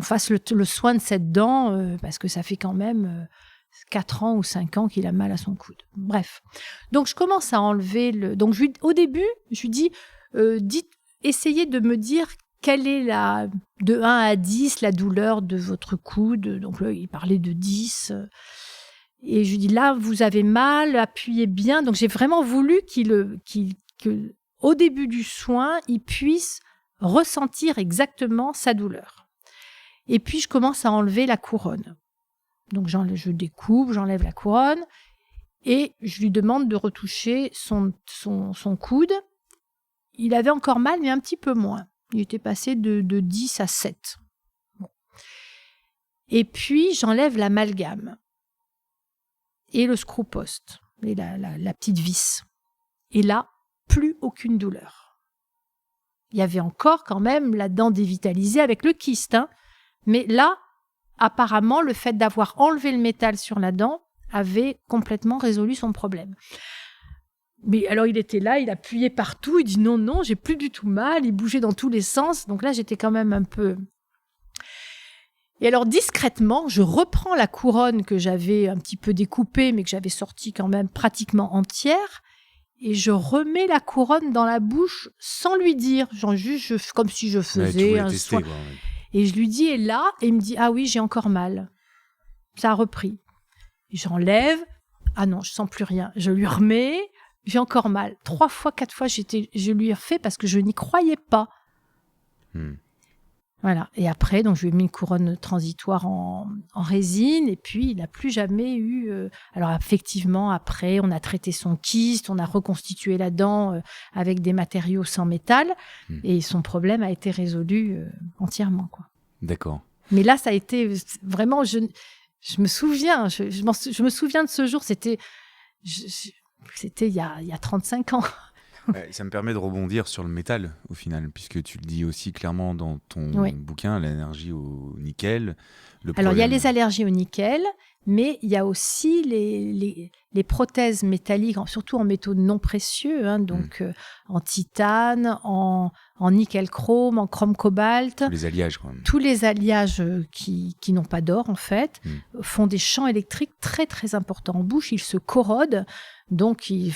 fasse le soin de cette dent, parce que ça fait quand même 4 ans ou 5 ans qu'il a mal à son coude. Bref. Donc je commence à enlever donc au début, je lui dis, essayez de me dire quelle est de 1 à 10 la douleur de votre coude. Donc là, il parlait de 10. Et je lui dis, là, vous avez mal, appuyez bien. Donc j'ai vraiment voulu qu'au début du soin, il puisse ressentir exactement sa douleur. Et puis, je commence à enlever la couronne. Donc, je découpe, j'enlève la couronne et je lui demande de retoucher son coude. Il avait encore mal, mais un petit peu moins. Il était passé de 10 à 7. Bon. Et puis, j'enlève l'amalgame et le screw-post, et la petite vis. Et là, plus aucune douleur. Il y avait encore quand même la dent dévitalisée avec le kyste, mais là, apparemment, le fait d'avoir enlevé le métal sur la dent avait complètement résolu son problème. Mais alors, il était là, il appuyait partout, il dit non, j'ai plus du tout mal, il bougeait dans tous les sens. Donc là, j'étais quand même un peu... Et alors, discrètement, je reprends la couronne que j'avais un petit peu découpée, mais que j'avais sortie quand même pratiquement entière, et je remets la couronne dans la bouche sans lui dire, genre juste comme si je faisais un soin. Et je lui dis, et là, et il me dit, ah oui, j'ai encore mal. Ça a repris. Et j'enlève, ah non, je sens plus rien. Je lui remets, j'ai encore mal. 3 fois, 4 fois, je lui ai refait parce que je n'y croyais pas. Voilà. Et après, donc, je lui ai mis une couronne transitoire en résine. Et puis, il n'a plus jamais eu... Alors, effectivement, après, on a traité son kyste, on a reconstitué la dent avec des matériaux sans métal. Et son problème a été résolu entièrement, quoi. D'accord. Mais là, ça a été vraiment... Je me souviens, je me souviens de ce jour. C'était il y a 35 ans. Ça me permet de rebondir sur le métal, au final, puisque tu le dis aussi clairement dans ton bouquin, l'allergie au nickel. Alors, il y a les allergies au nickel, mais il y a aussi les prothèses métalliques, surtout en métaux non précieux, donc en titane, en nickel-chrome, en chrome-cobalt. Les alliages, quoi. Tous les alliages qui n'ont pas d'or, en fait, font des champs électriques très, très importants en bouche. Ils se corrodent. Donc, il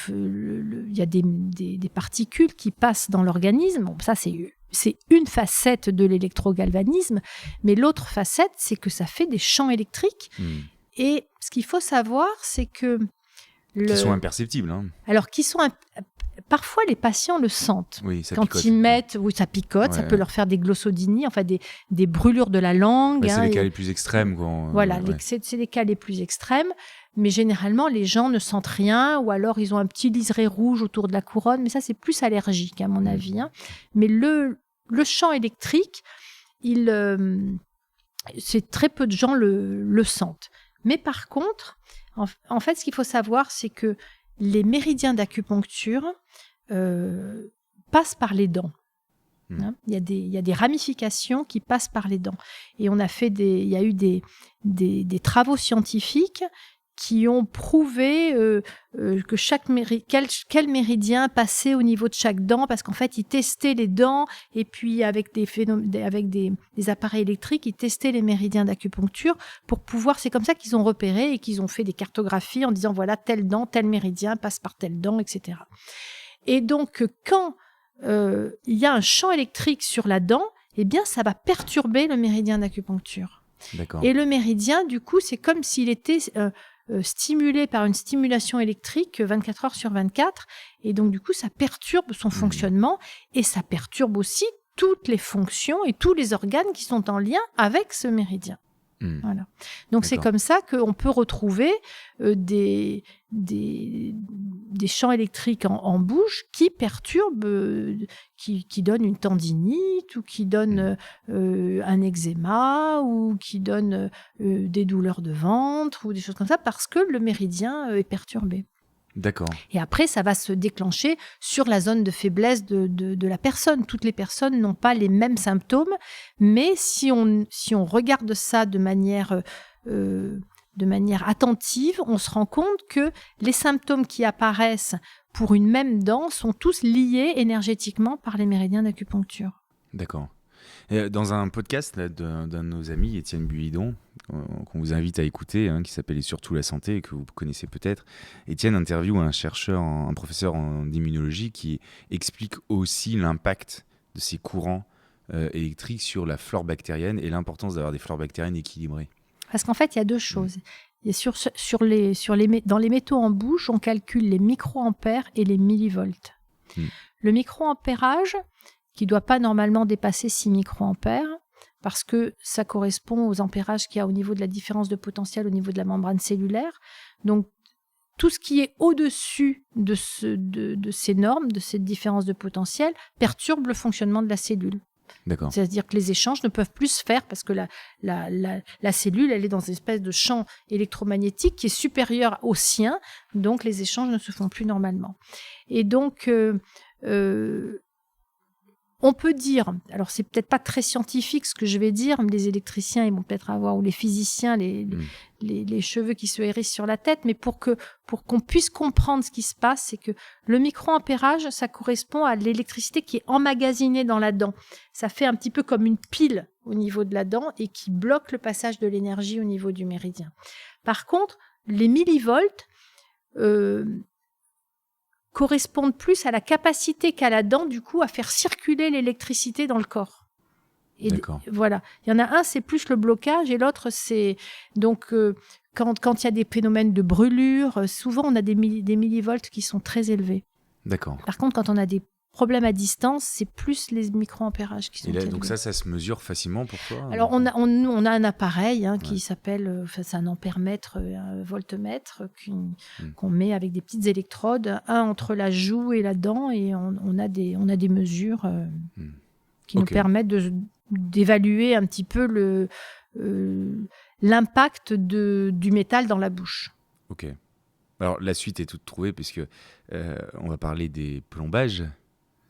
y a des particules qui passent dans l'organisme. Bon, ça, c'est une facette de l'électrogalvanisme. Mais l'autre facette, c'est que ça fait des champs électriques. Et ce qu'il faut savoir, c'est que... Qui sont imperceptibles. Alors, parfois, les patients le sentent. Oui, ça quand picote. Ils mettent... Oui, ça picote. Ça peut leur faire des glossodinies, enfin des brûlures de la langue. C'est les cas les plus extrêmes. Voilà, c'est les cas les plus extrêmes. Mais généralement, les gens ne sentent rien, ou alors ils ont un petit liseré rouge autour de la couronne. Mais ça, c'est plus allergique, à mon avis. Mais le champ électrique, c'est très peu de gens le sentent. Mais par contre, en fait, ce qu'il faut savoir, c'est que les méridiens d'acupuncture passent par les dents. Il y a des ramifications qui passent par les dents. Et il y a eu des travaux scientifiques qui ont prouvé que quel méridien passait au niveau de chaque dent, parce qu'en fait, ils testaient les dents, et puis avec des appareils électriques, ils testaient les méridiens d'acupuncture pour pouvoir... C'est comme ça qu'ils ont repéré et qu'ils ont fait des cartographies en disant, voilà, telle dent, tel méridien passe par telle dent, etc. Et donc, quand il y a un champ électrique sur la dent, eh bien, ça va perturber le méridien d'acupuncture. D'accord. Et le méridien, du coup, c'est comme s'il était... stimulé par une stimulation électrique 24 heures sur 24. Et donc, du coup, ça perturbe son fonctionnement et ça perturbe aussi toutes les fonctions et tous les organes qui sont en lien avec ce méridien. Voilà. Donc c'est comme ça qu'on peut retrouver des champs électriques en bouche qui perturbent, qui donnent une tendinite ou qui donnent un eczéma ou qui donnent des douleurs de ventre ou des choses comme ça parce que le méridien est perturbé. D'accord. Et après, ça va se déclencher sur la zone de faiblesse de la personne. Toutes les personnes n'ont pas les mêmes symptômes, mais si on regarde ça de manière attentive, on se rend compte que les symptômes qui apparaissent pour une même dent sont tous liés énergétiquement par les méridiens d'acupuncture. D'accord. Dans un podcast là, d'un de nos amis, Étienne Buidon, qu'on vous invite à écouter, qui s'appelle « Et surtout la santé », et que vous connaissez peut-être, Étienne interviewe un professeur en immunologie qui explique aussi l'impact de ces courants électriques sur la flore bactérienne et l'importance d'avoir des flores bactériennes équilibrées. Parce qu'en fait, il y a deux choses. Et dans les métaux en bouche, on calcule les microampères et les millivolts. Le microampérage, qui ne doit pas normalement dépasser 6 microampères, parce que ça correspond aux ampérages qu'il y a au niveau de la différence de potentiel au niveau de la membrane cellulaire. Donc, tout ce qui est au-dessus de ces normes, de cette différence de potentiel, perturbe le fonctionnement de la cellule. D'accord. C'est-à-dire que les échanges ne peuvent plus se faire parce que la cellule, elle est dans une espèce de champ électromagnétique qui est supérieur au sien, donc les échanges ne se font plus normalement. Et donc, on peut dire, alors c'est peut-être pas très scientifique ce que je vais dire, mais les électriciens ils vont peut-être avoir, ou les physiciens, les cheveux qui se hérissent sur la tête, mais pour qu'on puisse comprendre ce qui se passe, c'est que le microampérage, ça correspond à l'électricité qui est emmagasinée dans la dent. Ça fait un petit peu comme une pile au niveau de la dent et qui bloque le passage de l'énergie au niveau du méridien. Par contre, les millivolts correspondent plus à la capacité qu'a la dent, du coup, à faire circuler l'électricité dans le corps. Et voilà. Il y en a un, c'est plus le blocage, et l'autre, c'est... Donc, quand il y a des phénomènes de brûlure, souvent, on a des millivolts qui sont très élevés. D'accord. Par contre, quand on a des problèmes à distance, c'est plus les microampérages qui sont élevés. Donc ça se mesure facilement pour toi? Alors, on a un appareil qui s'appelle, c'est un ampèremètre, un voltmètre qu'on met avec des petites électrodes, un entre la joue et la dent, et on a des mesures qui nous permettent d'évaluer un petit peu l'impact du métal dans la bouche. Ok. Alors, la suite est toute trouvée puisque on va parler des plombages.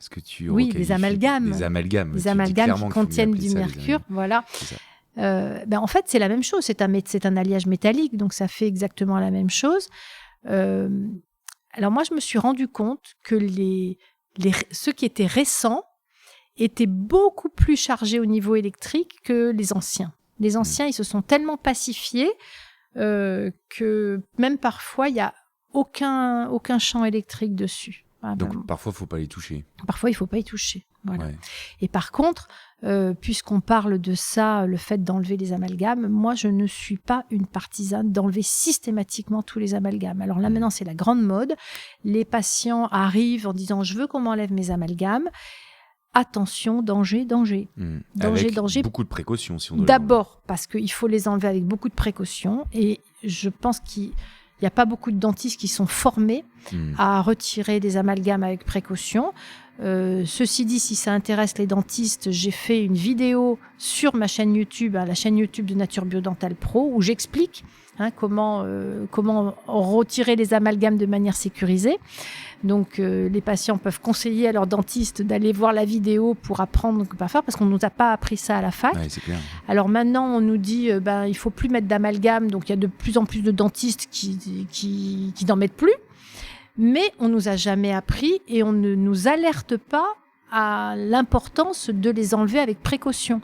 Est-ce que tu des amalgames. Des amalgames. Des amalgames qui contiennent du mercure, voilà. En fait, c'est la même chose. C'est un alliage métallique, donc ça fait exactement la même chose. Alors moi, je me suis rendu compte que ceux qui étaient récents étaient beaucoup plus chargés au niveau électrique que les anciens. Les anciens, ils se sont tellement pacifiés que même parfois, il n'y a aucun champ électrique dessus. Donc parfois, il ne faut pas les toucher. Parfois, il ne faut pas y toucher. Voilà. Ouais. Et par contre, puisqu'on parle de ça, le fait d'enlever les amalgames, moi, je ne suis pas une partisane d'enlever systématiquement tous les amalgames. Alors là, maintenant, c'est la grande mode. Les patients arrivent en disant « je veux qu'on m'enlève mes amalgames ». Attention, danger, danger. Danger. Beaucoup de précautions, si on doit. D'abord, parce qu'il faut les enlever avec beaucoup de précautions. Et je pense qu'il n'y a pas beaucoup de dentistes qui sont formés à retirer des amalgames avec précaution. Ceci dit, si ça intéresse les dentistes, j'ai fait une vidéo sur ma chaîne YouTube, la chaîne YouTube de Nature Biodental Pro, où j'explique comment retirer les amalgames de manière sécurisée. Donc, les patients peuvent conseiller à leur dentiste d'aller voir la vidéo pour apprendre comment faire, parce qu'on ne nous a pas appris ça à la fac. Ouais, c'est clair. Alors maintenant, on nous dit il ne faut plus mettre d'amalgame, donc il y a de plus en plus de dentistes qui n'en mettent plus. Mais on ne nous a jamais appris et on ne nous alerte pas à l'importance de les enlever avec précaution.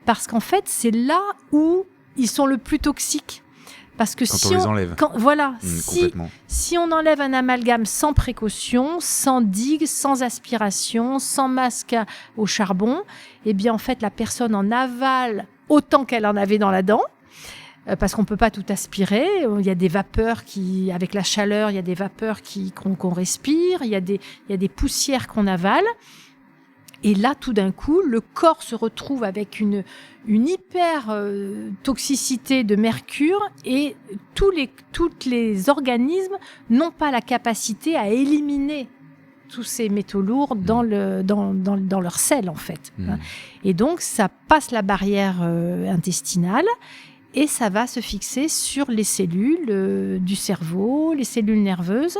Parce qu'en fait, c'est là où ils sont le plus toxiques. Parce que quand on les enlève. Si on enlève un amalgame sans précaution, sans digue, sans aspiration, sans masque au charbon, eh bien en fait la personne en avale autant qu'elle en avait dans la dent, parce qu'on ne peut pas tout aspirer. Il y a des vapeurs avec la chaleur, il y a des vapeurs qu'on respire, il y a des poussières qu'on avale. Et là, tout d'un coup, le corps se retrouve avec une hyper toxicité de mercure et tous les organismes n'ont pas la capacité à éliminer tous ces métaux lourds dans leur selle, en fait. Et donc, ça passe la barrière intestinale et ça va se fixer sur les cellules du cerveau, les cellules nerveuses.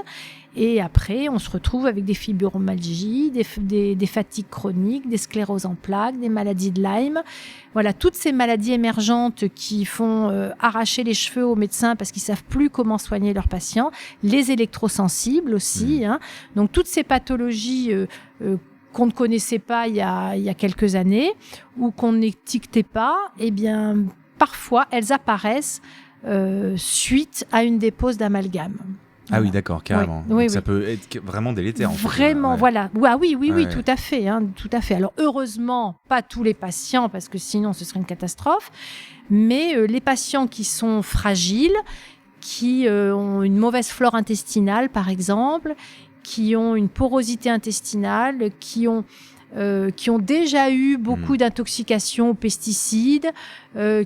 Et après, on se retrouve avec des fibromyalgies, des fatigues chroniques, des scléroses en plaques, des maladies de Lyme. Voilà, toutes ces maladies émergentes qui font arracher les cheveux aux médecins parce qu'ils ne savent plus comment soigner leurs patients. Les électrosensibles aussi. Donc, toutes ces pathologies qu'on ne connaissait pas il y a quelques années ou qu'on n'étiquetait pas, eh bien, parfois, elles apparaissent suite à une dépose d'amalgame. Ah oui, d'accord, carrément. Oui, Donc ça peut être vraiment délétère. Vraiment, ouais. voilà. Oui, tout à fait. Tout à fait. Alors, heureusement, pas tous les patients, parce que sinon, ce serait une catastrophe. Mais les patients qui sont fragiles, qui ont une mauvaise flore intestinale, par exemple, qui ont une porosité intestinale, qui ont déjà eu beaucoup d'intoxications aux pesticides,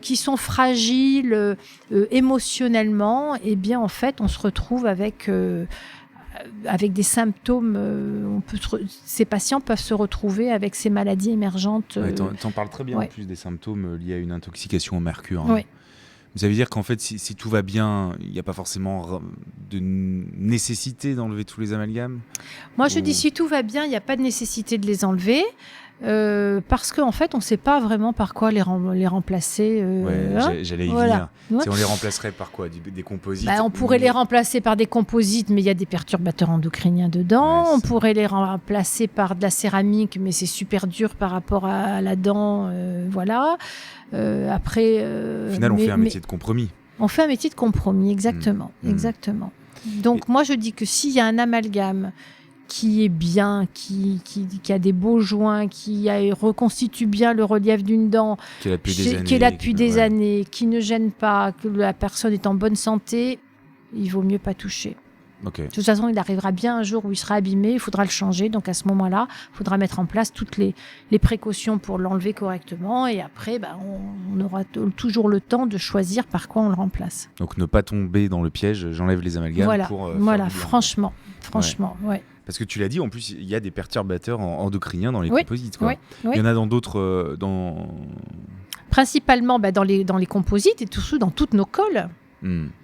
qui sont fragiles émotionnellement, eh bien, en fait, on se retrouve avec des symptômes. Ces patients peuvent se retrouver avec ces maladies émergentes. T'en parles très bien, en plus des symptômes liés à une intoxication au mercure. Oui. Ça veut dire qu'en fait, si tout va bien, il n'y a pas forcément de nécessité d'enlever tous les amalgames ? Moi, je dis si tout va bien, il n'y a pas de nécessité de les enlever. Parce qu'en fait, on ne sait pas vraiment par quoi les remplacer. J'allais y venir. Ouais. On les remplacerait par quoi ? Des composites ? On pourrait les remplacer par des composites, mais il y a des perturbateurs endocriniens dedans. On pourrait les remplacer par de la céramique, mais c'est super dur par rapport à la dent. Voilà. Après, au final, on fait un métier de compromis. On fait un métier de compromis, exactement. Exactement. Donc, moi, je dis que s'il y a un amalgame qui est bien, qui a des beaux joints, qui reconstitue bien le relief d'une dent, qui est là depuis des années, qui ne gêne pas, que la personne est en bonne santé, il vaut mieux pas toucher. Okay. De toute façon, il arrivera bien un jour où il sera abîmé, il faudra le changer. Donc à ce moment-là, il faudra mettre en place toutes les précautions pour l'enlever correctement. Et après, on aura toujours le temps de choisir par quoi on le remplace. Donc ne pas tomber dans le piège, j'enlève les amalgames pour... franchement, ouais. Parce que tu l'as dit, en plus, il y a des perturbateurs endocriniens dans les composites. Quoi. Oui. Il y en a dans d'autres... Principalement dans les composites et surtout dans toutes nos colles.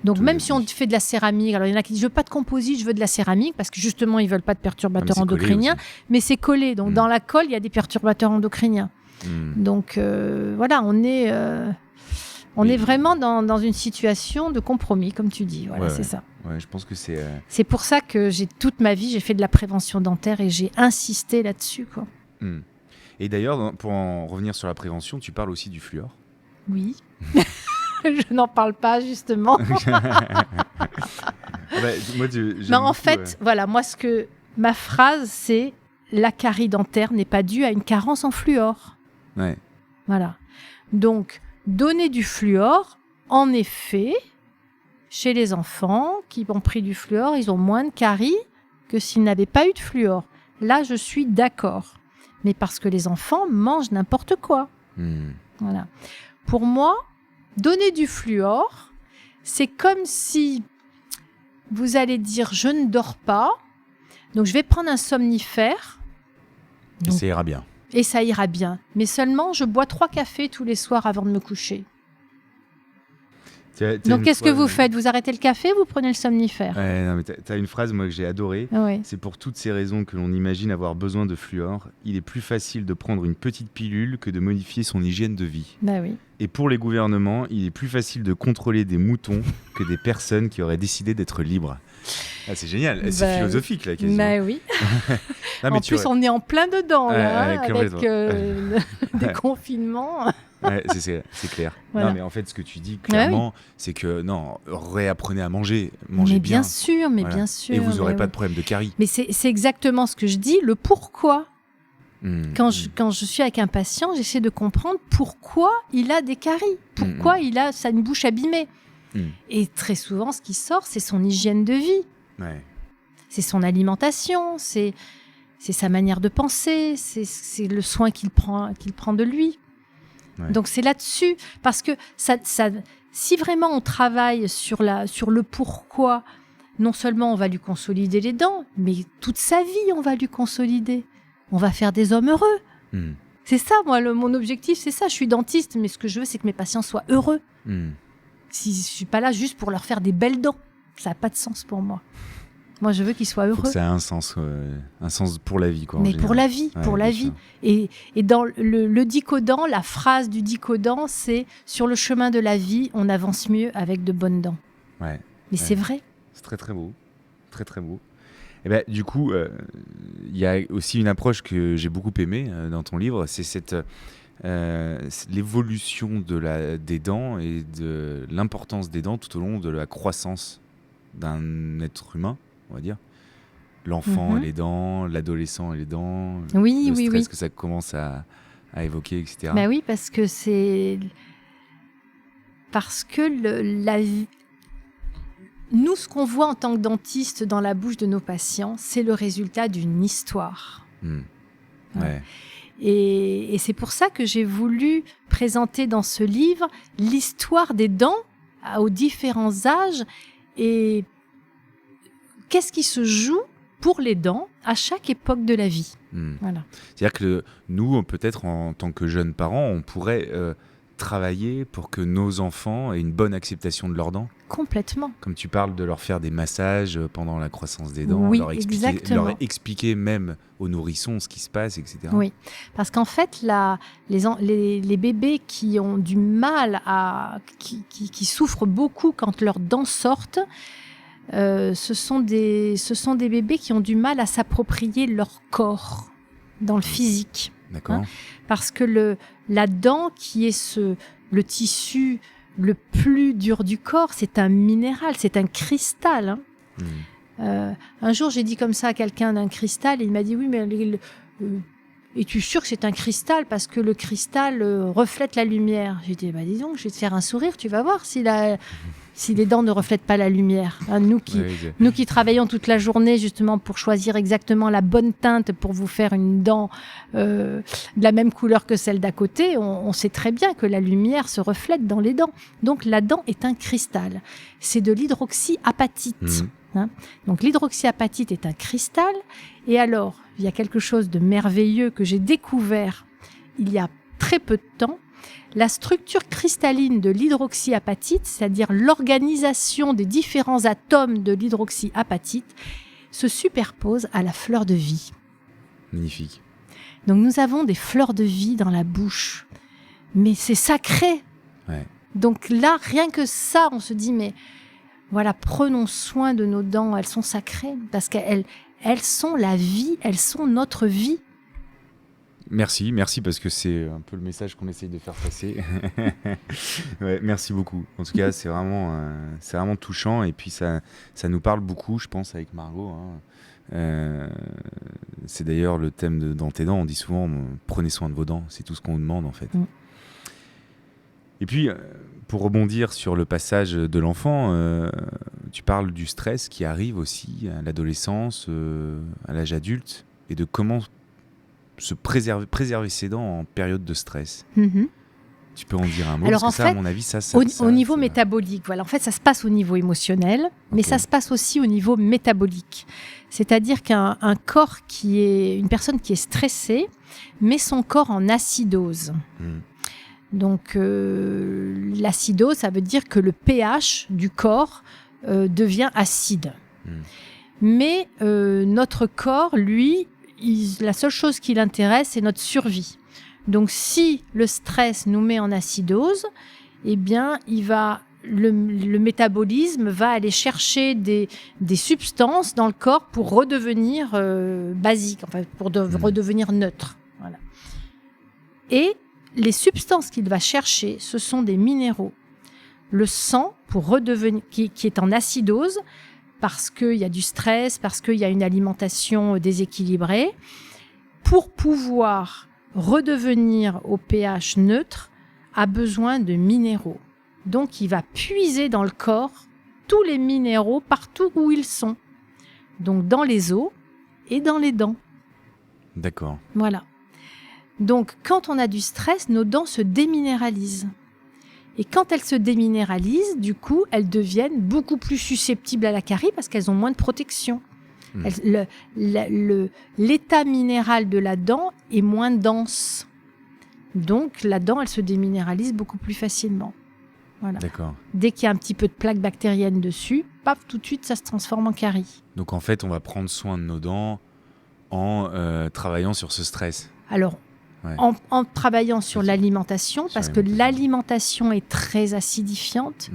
Donc même si on fait de la céramique, alors il y en a qui disent je veux pas de composite, je veux de la céramique parce que justement ils veulent pas de perturbateurs endocriniens, mais c'est collé. Donc dans la colle il y a des perturbateurs endocriniens. Donc voilà, on est vraiment dans une situation de compromis comme tu dis. Voilà, c'est ça. Ouais, je pense que c'est. C'est pour ça que toute ma vie j'ai fait de la prévention dentaire et j'ai insisté là-dessus quoi. Et d'ailleurs pour en revenir sur la prévention, tu parles aussi du fluor. Oui. Je n'en parle pas, justement. Mais en fait, voilà, ma phrase, c'est « La carie dentaire n'est pas due à une carence en fluor ». Ouais. Voilà. Donc, donner du fluor, en effet, chez les enfants qui ont pris du fluor, ils ont moins de caries que s'ils n'avaient pas eu de fluor. Là, je suis d'accord. Mais parce que les enfants mangent n'importe quoi. Voilà. Pour moi, donner du fluor, c'est comme si vous allez dire « je ne dors pas », donc je vais prendre un somnifère. Et ça ira bien. Et ça ira bien. Mais seulement, je bois 3 cafés tous les soirs avant de me coucher. Donc qu'est-ce que vous faites ? Vous arrêtez le café, vous prenez le somnifère ? T'as une phrase moi que j'ai adorée. Ouais. C'est pour toutes ces raisons que l'on imagine avoir besoin de fluor. Il est plus facile de prendre une petite pilule que de modifier son hygiène de vie. Bah oui. Et pour les gouvernements, il est plus facile de contrôler des moutons que des personnes qui auraient décidé d'être libres. Ah, c'est génial, c'est philosophique là quasiment. Bah oui. En plus, on est en plein dedans là, avec des confinements. Ouais, c'est clair. Voilà. Non, mais en fait, ce que tu dis clairement, c'est que réapprenez à manger mais bien. Bien sûr. Et vous n'aurez pas de problème de carie. Mais c'est exactement ce que je dis, le pourquoi. Quand je suis avec un patient, j'essaie de comprendre pourquoi il a des caries, pourquoi il a une bouche abîmée. Et très souvent, ce qui sort, c'est son hygiène de vie. Ouais. C'est son alimentation, c'est c'est sa manière de penser, c'est le soin qu'il prend de lui. Ouais. Donc c'est là-dessus, parce que si vraiment on travaille sur le pourquoi, non seulement on va lui consolider les dents, mais toute sa vie on va lui consolider. On va faire des hommes heureux. Mm. C'est ça, moi, mon objectif, c'est ça. Je suis dentiste, mais ce que je veux, c'est que mes patients soient heureux. Mm. Si je suis pas là juste pour leur faire des belles dents, ça n'a pas de sens pour moi. Moi, je veux qu'ils soient Faut heureux. que ça a un sens pour la vie, quoi. en Mais général. pour la vie, Ouais, pour la bien vie. sûr. Et dans le Dicodan, la phrase du Dicodan, c'est « Sur le chemin de la vie, on avance mieux avec de bonnes dents Ouais. ». Mais c'est vrai. C'est très très beau, très très beau. Et ben, du coup, il y a aussi une approche que j'ai beaucoup aimée dans ton livre, c'est c'est l'évolution des dents et de l'importance des dents tout au long de la croissance d'un être humain, on va dire. L'enfant et les dents, l'adolescent et les dents, Oui, le oui, stress oui. que ça commence à évoquer, etc. Bah oui, parce que la vie. Nous, ce qu'on voit en tant que dentiste dans la bouche de nos patients, c'est le résultat d'une histoire. Mm. Voilà. Ouais. Et c'est pour ça que j'ai voulu présenter dans ce livre l'histoire des dents aux différents âges et qu'est-ce qui se joue pour les dents à chaque époque de la vie. Mm. Voilà. C'est-à-dire que nous, peut-être en tant que jeunes parents, on pourrait travailler pour que nos enfants aient une bonne acceptation de leurs dents. Complètement. Comme tu parles de leur faire des massages pendant la croissance des dents, Oui, leur exactement. expliquer même aux nourrissons ce qui se passe, etc. Oui, parce qu'en fait, les bébés qui ont du mal qui souffrent beaucoup quand leurs dents sortent, ce sont des bébés qui ont du mal à s'approprier leur corps dans le physique. D'accord. Parce que la dent, qui est le tissu le plus dur du corps, c'est un minéral, c'est un cristal. Hein. Un jour, j'ai dit comme ça à quelqu'un d'un cristal, et il m'a dit « Oui, mais es-tu sûr que c'est un cristal parce que le cristal reflète la lumière ?» J'ai dit « Bah dis donc, je vais te faire un sourire, tu vas voir si les dents ne reflètent pas la lumière. Hein, nous qui travaillons toute la journée justement pour choisir exactement la bonne teinte pour vous faire une dent de la même couleur que celle d'à côté, on sait très bien que la lumière se reflète dans les dents. Donc la dent est un cristal. C'est de l'hydroxyapatite. Hein. Donc l'hydroxyapatite est un cristal. Et alors, il y a quelque chose de merveilleux que j'ai découvert il y a très peu de temps. La structure cristalline de l'hydroxyapatite, c'est-à-dire l'organisation des différents atomes de l'hydroxyapatite, se superpose à la fleur de vie. Magnifique. Donc nous avons des fleurs de vie dans la bouche. Mais c'est sacré. Ouais. Donc là, rien que ça, on se dit, mais voilà, prenons soin de nos dents, elles sont sacrées, parce qu'elles sont la vie, elles sont notre vie. Merci parce que c'est un peu le message qu'on essaye de faire passer. Ouais, merci beaucoup. En tout cas, c'est vraiment touchant et puis ça nous parle beaucoup, je pense, avec Margot. Hein. C'est d'ailleurs le thème dans tes dents. On dit souvent prenez soin de vos dents, c'est tout ce qu'on nous demande en fait. Et puis, pour rebondir sur le passage de l'enfant, tu parles du stress qui arrive aussi à l'adolescence, à l'âge adulte, et de comment se préserver ses dents en période de stress. Tu peux en dire un mot? Alors, parce que en fait, à mon avis, au niveau métabolique, voilà. En fait, ça se passe au niveau émotionnel, mais ça se passe aussi au niveau métabolique. C'est-à-dire qu'un corps une personne qui est stressée met son corps en acidose. Donc, l'acidose, ça veut dire que le pH du corps devient acide. Mais notre corps, lui, la seule chose qui l'intéresse, c'est notre survie. Donc, si le stress nous met en acidose, eh bien, le métabolisme va aller chercher des substances dans le corps pour redevenir basique, enfin, pour redevenir neutre. Voilà. Et les substances qu'il va chercher, ce sont des minéraux. Le sang, qui est en acidose, parce qu'il y a du stress, parce qu'il y a une alimentation déséquilibrée, pour pouvoir redevenir au pH neutre, a besoin de minéraux. Donc, il va puiser dans le corps tous les minéraux partout où ils sont. Donc, dans les os et dans les dents. D'accord. Voilà. Donc, quand on a du stress, nos dents se déminéralisent. Et quand elles se déminéralisent, du coup, elles deviennent beaucoup plus susceptibles à la carie parce qu'elles ont moins de protection. L'état minéral de la dent est moins dense. Donc, la dent, elle se déminéralise beaucoup plus facilement. Voilà. D'accord. Dès qu'il y a un petit peu de plaque bactérienne dessus, paf, tout de suite, ça se transforme en carie. Donc en fait, on va prendre soin de nos dents en travaillant sur ce stress. Alors, en travaillant sur l'alimentation, parce que l'alimentation est très acidifiante.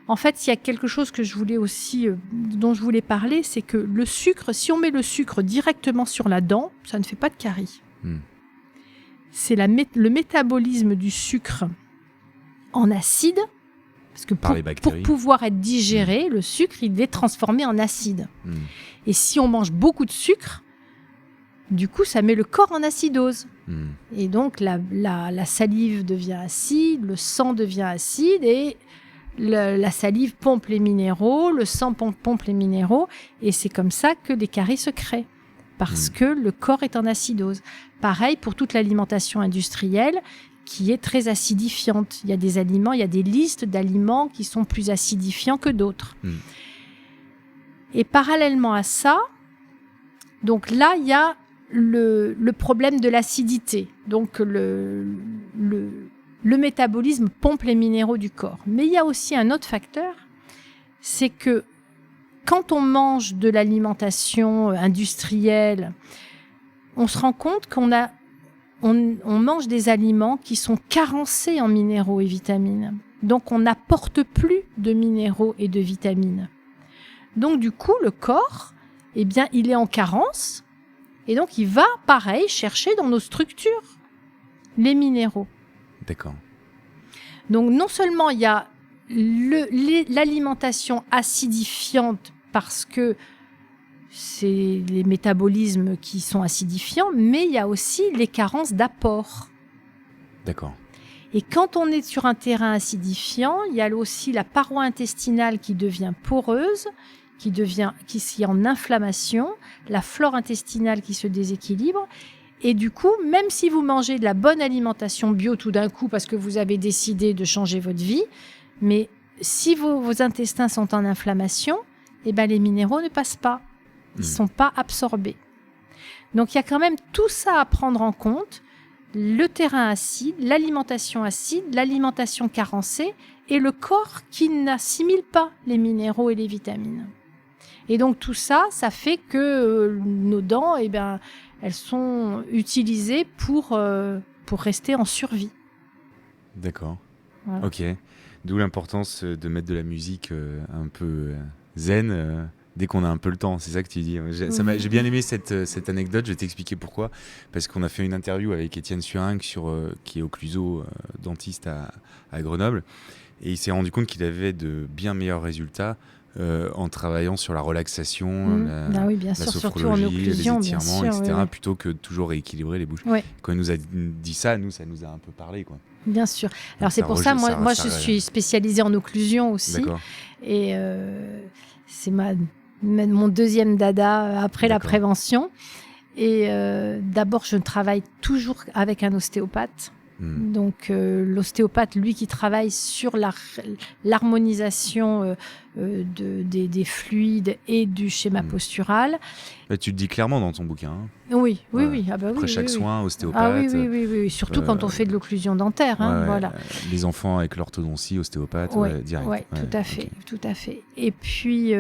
En fait, il y a quelque chose que je voulais aussi, dont je voulais parler, c'est que le sucre, si on met le sucre directement sur la dent, ça ne fait pas de carie. C'est le métabolisme du sucre en acide, parce que pour pouvoir être digéré, le sucre, il est transformé en acide. Et si on mange beaucoup de sucre, du coup, ça met le corps en acidose. Et donc, la salive devient acide, le sang devient acide, et la salive pompe les minéraux, le sang pompe les minéraux, et c'est comme ça que les caries se créent, parce que le corps est en acidose. Pareil pour toute l'alimentation industrielle, qui est très acidifiante. Il y a des aliments, il y a des listes d'aliments qui sont plus acidifiants que d'autres. Et parallèlement à ça, donc là, il y a le problème de l'acidité. Donc le métabolisme pompe les minéraux du corps. Mais il y a aussi un autre facteur, c'est que quand on mange de l'alimentation industrielle, on se rend compte qu'on mange des aliments qui sont carencés en minéraux et vitamines. Donc on n'apporte plus de minéraux et de vitamines. Donc du coup, le corps, eh bien, il est en carence. Et donc, il va, pareil, chercher dans nos structures les minéraux. D'accord. Donc, non seulement il y a l'alimentation acidifiante parce que c'est les métabolismes qui sont acidifiants, mais il y a aussi les carences d'apport. D'accord. Et quand on est sur un terrain acidifiant, il y a aussi la paroi intestinale qui devient poreuse, qui est en inflammation, la flore intestinale qui se déséquilibre. Et du coup, même si vous mangez de la bonne alimentation bio tout d'un coup parce que vous avez décidé de changer votre vie, mais si vos intestins sont en inflammation, eh ben les minéraux ne passent pas. Ils ne sont pas absorbés. Donc, il y a quand même tout ça à prendre en compte. Le terrain acide, l'alimentation carencée et le corps qui n'assimile pas les minéraux et les vitamines. Et donc tout ça, ça fait que nos dents, eh ben, elles sont utilisées pour rester en survie. D'accord. Voilà. Ok. D'où l'importance de mettre de la musique un peu zen dès qu'on a un peu le temps. C'est ça que tu dis. J'ai bien aimé cette anecdote. Je vais t'expliquer pourquoi. Parce qu'on a fait une interview avec Étienne Surinck qui est occluso dentiste à Grenoble. Et il s'est rendu compte qu'il avait de bien meilleurs résultats en travaillant sur la relaxation, la sophrologie, les étirements, etc., plutôt que toujours rééquilibrer les bouches. Ouais. Quand il nous a dit ça, ça nous a un peu parlé, quoi. Bien sûr. Alors c'est pour ça, moi je suis spécialisée en occlusion aussi. D'accord. Et c'est mon deuxième dada après la prévention. Et d'abord, je travaille toujours avec un ostéopathe. Donc l'ostéopathe, lui, qui travaille sur l'harmonisation des fluides et du schéma postural. Bah, tu le dis clairement dans ton bouquin. Hein. Oui. Ah bah, après chaque soin, ostéopathe. Ah oui. Surtout quand on fait de l'occlusion dentaire. Voilà. Les enfants avec l'orthodontie, ostéopathe, direct. Oui, tout à fait. Et puis,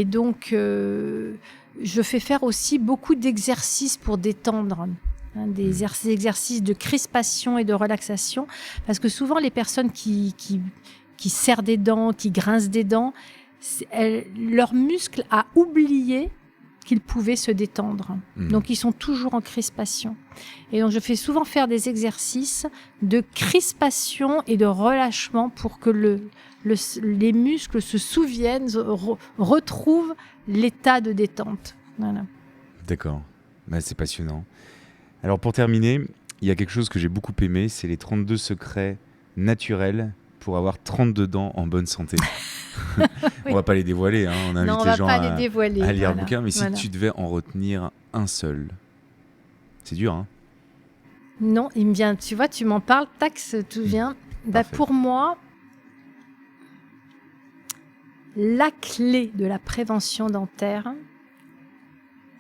donc, je fais faire aussi beaucoup d'exercices pour détendre. Des exercices de crispation et de relaxation, parce que souvent les personnes qui serrent des dents, qui grincent des dents, leur muscle a oublié qu'ils pouvaient se détendre. Donc ils sont toujours en crispation. Et donc je fais souvent faire des exercices de crispation et de relâchement pour que les muscles se souviennent, retrouvent l'état de détente. Voilà. D'accord, c'est passionnant. Alors pour terminer, il y a quelque chose que j'ai beaucoup aimé, c'est les 32 secrets naturels pour avoir 32 dents en bonne santé. Oui. On va pas les dévoiler, on invite les gens à lire le bouquin, mais si tu devais en retenir un seul, C'est dur, hein? Non, il me vient, tu vois, tu m'en parles, tac, tout vient. Pour moi, la clé de la prévention dentaire,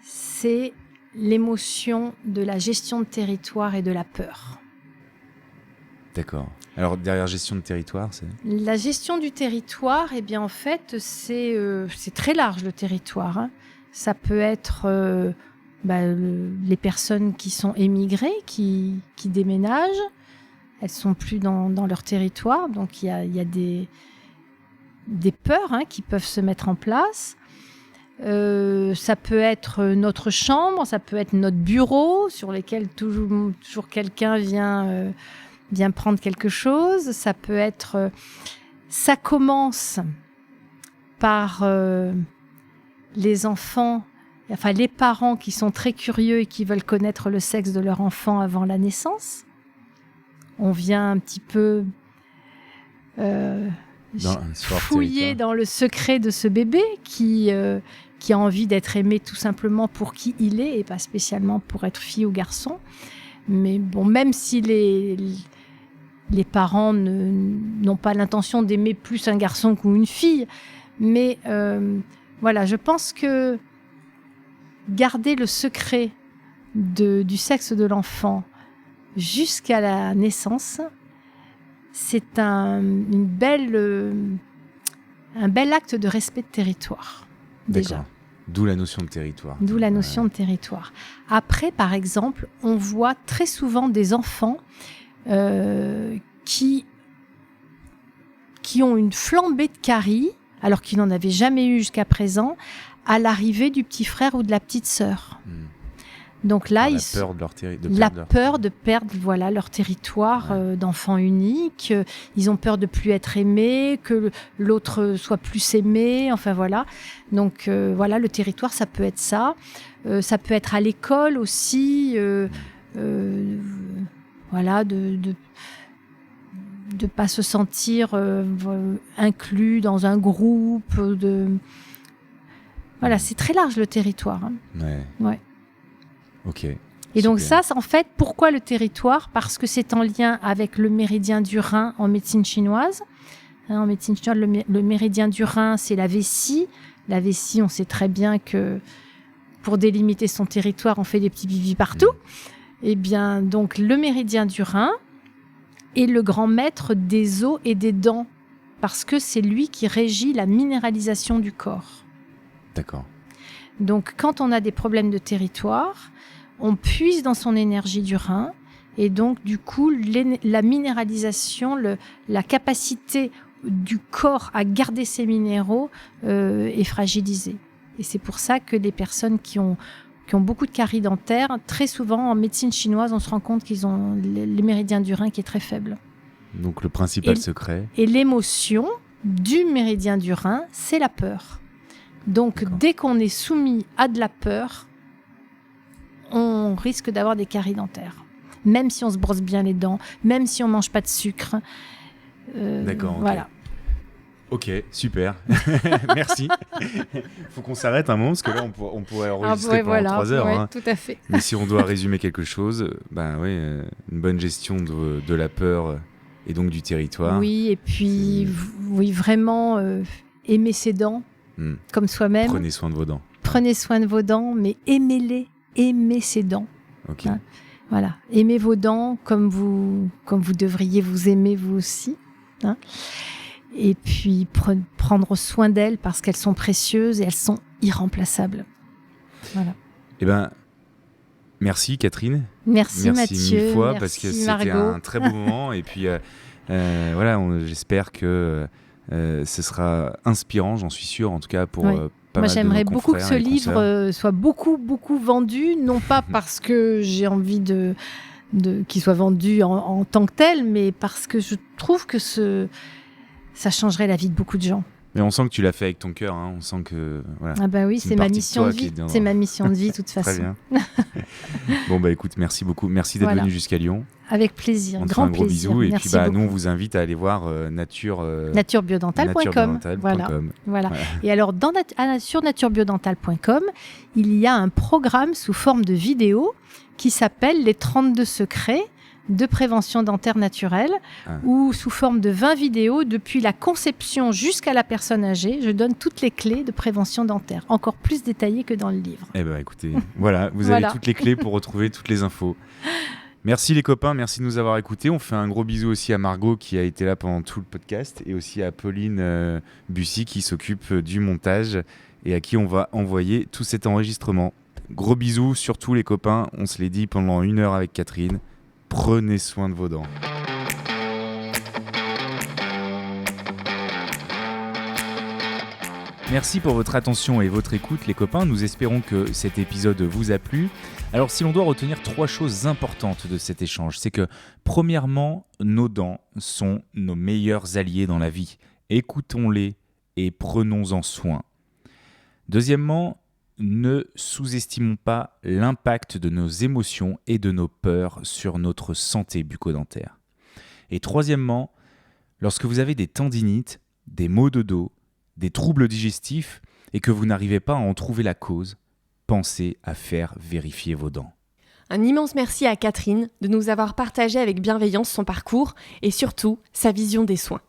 c'est l'émotion de la gestion de territoire et de la peur. D'accord. Alors, derrière gestion de territoire, c'est... La gestion du territoire, eh bien, en fait, c'est très large, le territoire, hein. Ça peut être les personnes qui sont émigrées, qui déménagent. Elles sont plus dans leur territoire. Donc, il y a des peurs, hein, qui peuvent se mettre en place. Ça peut être notre chambre, ça peut être notre bureau sur lesquels toujours quelqu'un vient prendre quelque chose. Ça peut être... ça commence par les enfants, enfin les parents qui sont très curieux et qui veulent connaître le sexe de leur enfant avant la naissance. On vient un petit peu fouiller dans le secret de ce bébé qui a envie d'être aimé tout simplement pour qui il est et pas spécialement pour être fille ou garçon. Mais bon, même si les parents n'ont pas l'intention d'aimer plus un garçon qu'une fille, mais voilà, je pense que garder le secret du sexe de l'enfant jusqu'à la naissance, c'est un bel acte de respect de territoire, déjà. D'accord. D'où la notion de territoire. D'où la notion de territoire. Après, par exemple, on voit très souvent des enfants qui ont une flambée de caries, alors qu'ils n'en avaient jamais eu jusqu'à présent, à l'arrivée du petit frère ou de la petite sœur. Donc là, la peur de perdre leur territoire d'enfant unique. Ils ont peur de plus être aimés, que l'autre soit plus aimé. Enfin voilà. Donc le territoire, ça peut être ça. Ça peut être à l'école aussi. De pas se sentir inclus dans un groupe. Voilà, c'est très large le territoire. Hein. Ouais. Ok. Et donc ça, en fait, pourquoi le territoire ? Parce que c'est en lien avec le méridien du Rhin en médecine chinoise. En médecine chinoise, le méridien du Rhin, c'est la vessie. La vessie, on sait très bien que pour délimiter son territoire, on fait des petits bibis partout. Eh bien, donc, le méridien du Rhin est le grand maître des os et des dents, parce que c'est lui qui régit la minéralisation du corps. D'accord. Donc, quand on a des problèmes de territoire, on puise dans son énergie du rein, et donc, du coup, la minéralisation, la capacité du corps à garder ses minéraux est fragilisée. Et c'est pour ça que les personnes qui ont beaucoup de caries dentaires, très souvent, en médecine chinoise, on se rend compte qu'ils ont le méridien du rein qui est très faible. Donc, le principal secret. Et l'émotion du méridien du rein, c'est la peur. Donc, dès qu'on est soumis à de la peur, on risque d'avoir des caries dentaires. Même si on se brosse bien les dents, même si on ne mange pas de sucre. D'accord. Okay. Voilà. Ok, super. Merci. Il faut qu'on s'arrête un moment, parce que là, on pourrait enregistrer pendant 3 heures. Ouais, hein. Tout à fait. Mais si on doit résumer quelque chose, une bonne gestion de la peur et donc du territoire. Oui, et puis, vraiment aimer ses dents comme soi-même. Prenez soin de vos dents. Prenez soin de vos dents, mais aimez-les. Aimez ses dents. Ok. Hein, voilà. Aimez vos dents comme vous devriez vous aimer vous aussi. Hein. Et puis prendre soin d'elles parce qu'elles sont précieuses et elles sont irremplaçables. Voilà. Eh bien, merci Catherine. Merci Mathieu. Mille fois, merci parce que Margot. c'était un très beau moment. Et puis, j'espère que ce sera inspirant, j'en suis sûr, en tout cas pour... Moi, j'aimerais beaucoup que ce livre soit beaucoup, beaucoup vendu, non pas parce que j'ai envie qu'il soit vendu en tant que tel, mais parce que je trouve que ça changerait la vie de beaucoup de gens. Mais on sent que tu l'as fait avec ton cœur, hein. On sent que... Voilà, ah bah oui, c'est ma mission de vie. C'est ma mission de vie, de toute façon. Très bien. Bon, écoute, merci beaucoup. Merci d'être venu jusqu'à Lyon. Avec plaisir, on te grand fait un gros plaisir. bisou. Et merci puis, nous, on vous invite à aller voir naturebiodental.com. Voilà. Et alors, sur naturebiodental.com, il y a un programme sous forme de vidéo qui s'appelle les 32 secrets de prévention dentaire naturelle, où sous forme de 20 vidéos, depuis la conception jusqu'à la personne âgée, je donne toutes les clés de prévention dentaire, encore plus détaillées que dans le livre. Eh bien écoutez, voilà, vous avez toutes les clés pour retrouver toutes les infos. Merci les copains, merci de nous avoir écoutés. On fait un gros bisou aussi à Margot qui a été là pendant tout le podcast et aussi à Pauline Bussy qui s'occupe du montage et à qui on va envoyer tout cet enregistrement. Gros bisous, surtout les copains, on se les dit pendant 1 heure avec Catherine. Prenez soin de vos dents. Merci pour votre attention et votre écoute les copains, nous espérons que cet épisode vous a plu. Alors si l'on doit retenir 3 choses importantes de cet échange, c'est que premièrement, nos dents sont nos meilleurs alliés dans la vie. Écoutons-les et prenons-en soin. Deuxièmement, ne sous-estimons pas l'impact de nos émotions et de nos peurs sur notre santé bucco-dentaire. Et troisièmement, lorsque vous avez des tendinites, des maux de dos, des troubles digestifs et que vous n'arrivez pas à en trouver la cause, pensez à faire vérifier vos dents. Un immense merci à Catherine de nous avoir partagé avec bienveillance son parcours et surtout sa vision des soins.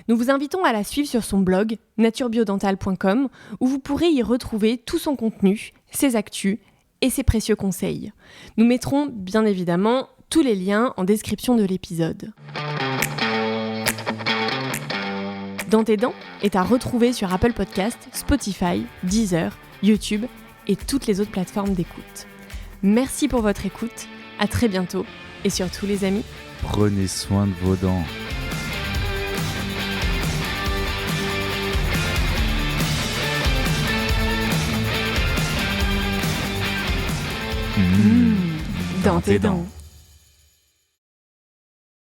Nous vous invitons à la suivre sur son blog naturebiodental.com où vous pourrez y retrouver tout son contenu, ses actus et ses précieux conseils. Nous mettrons bien évidemment tous les liens en description de l'épisode. Dans tes dents est à retrouver sur Apple Podcasts, Spotify, Deezer, YouTube et toutes les autres plateformes d'écoute. Merci pour votre écoute, à très bientôt et surtout les amis, prenez soin de vos dents. Dans tes dents.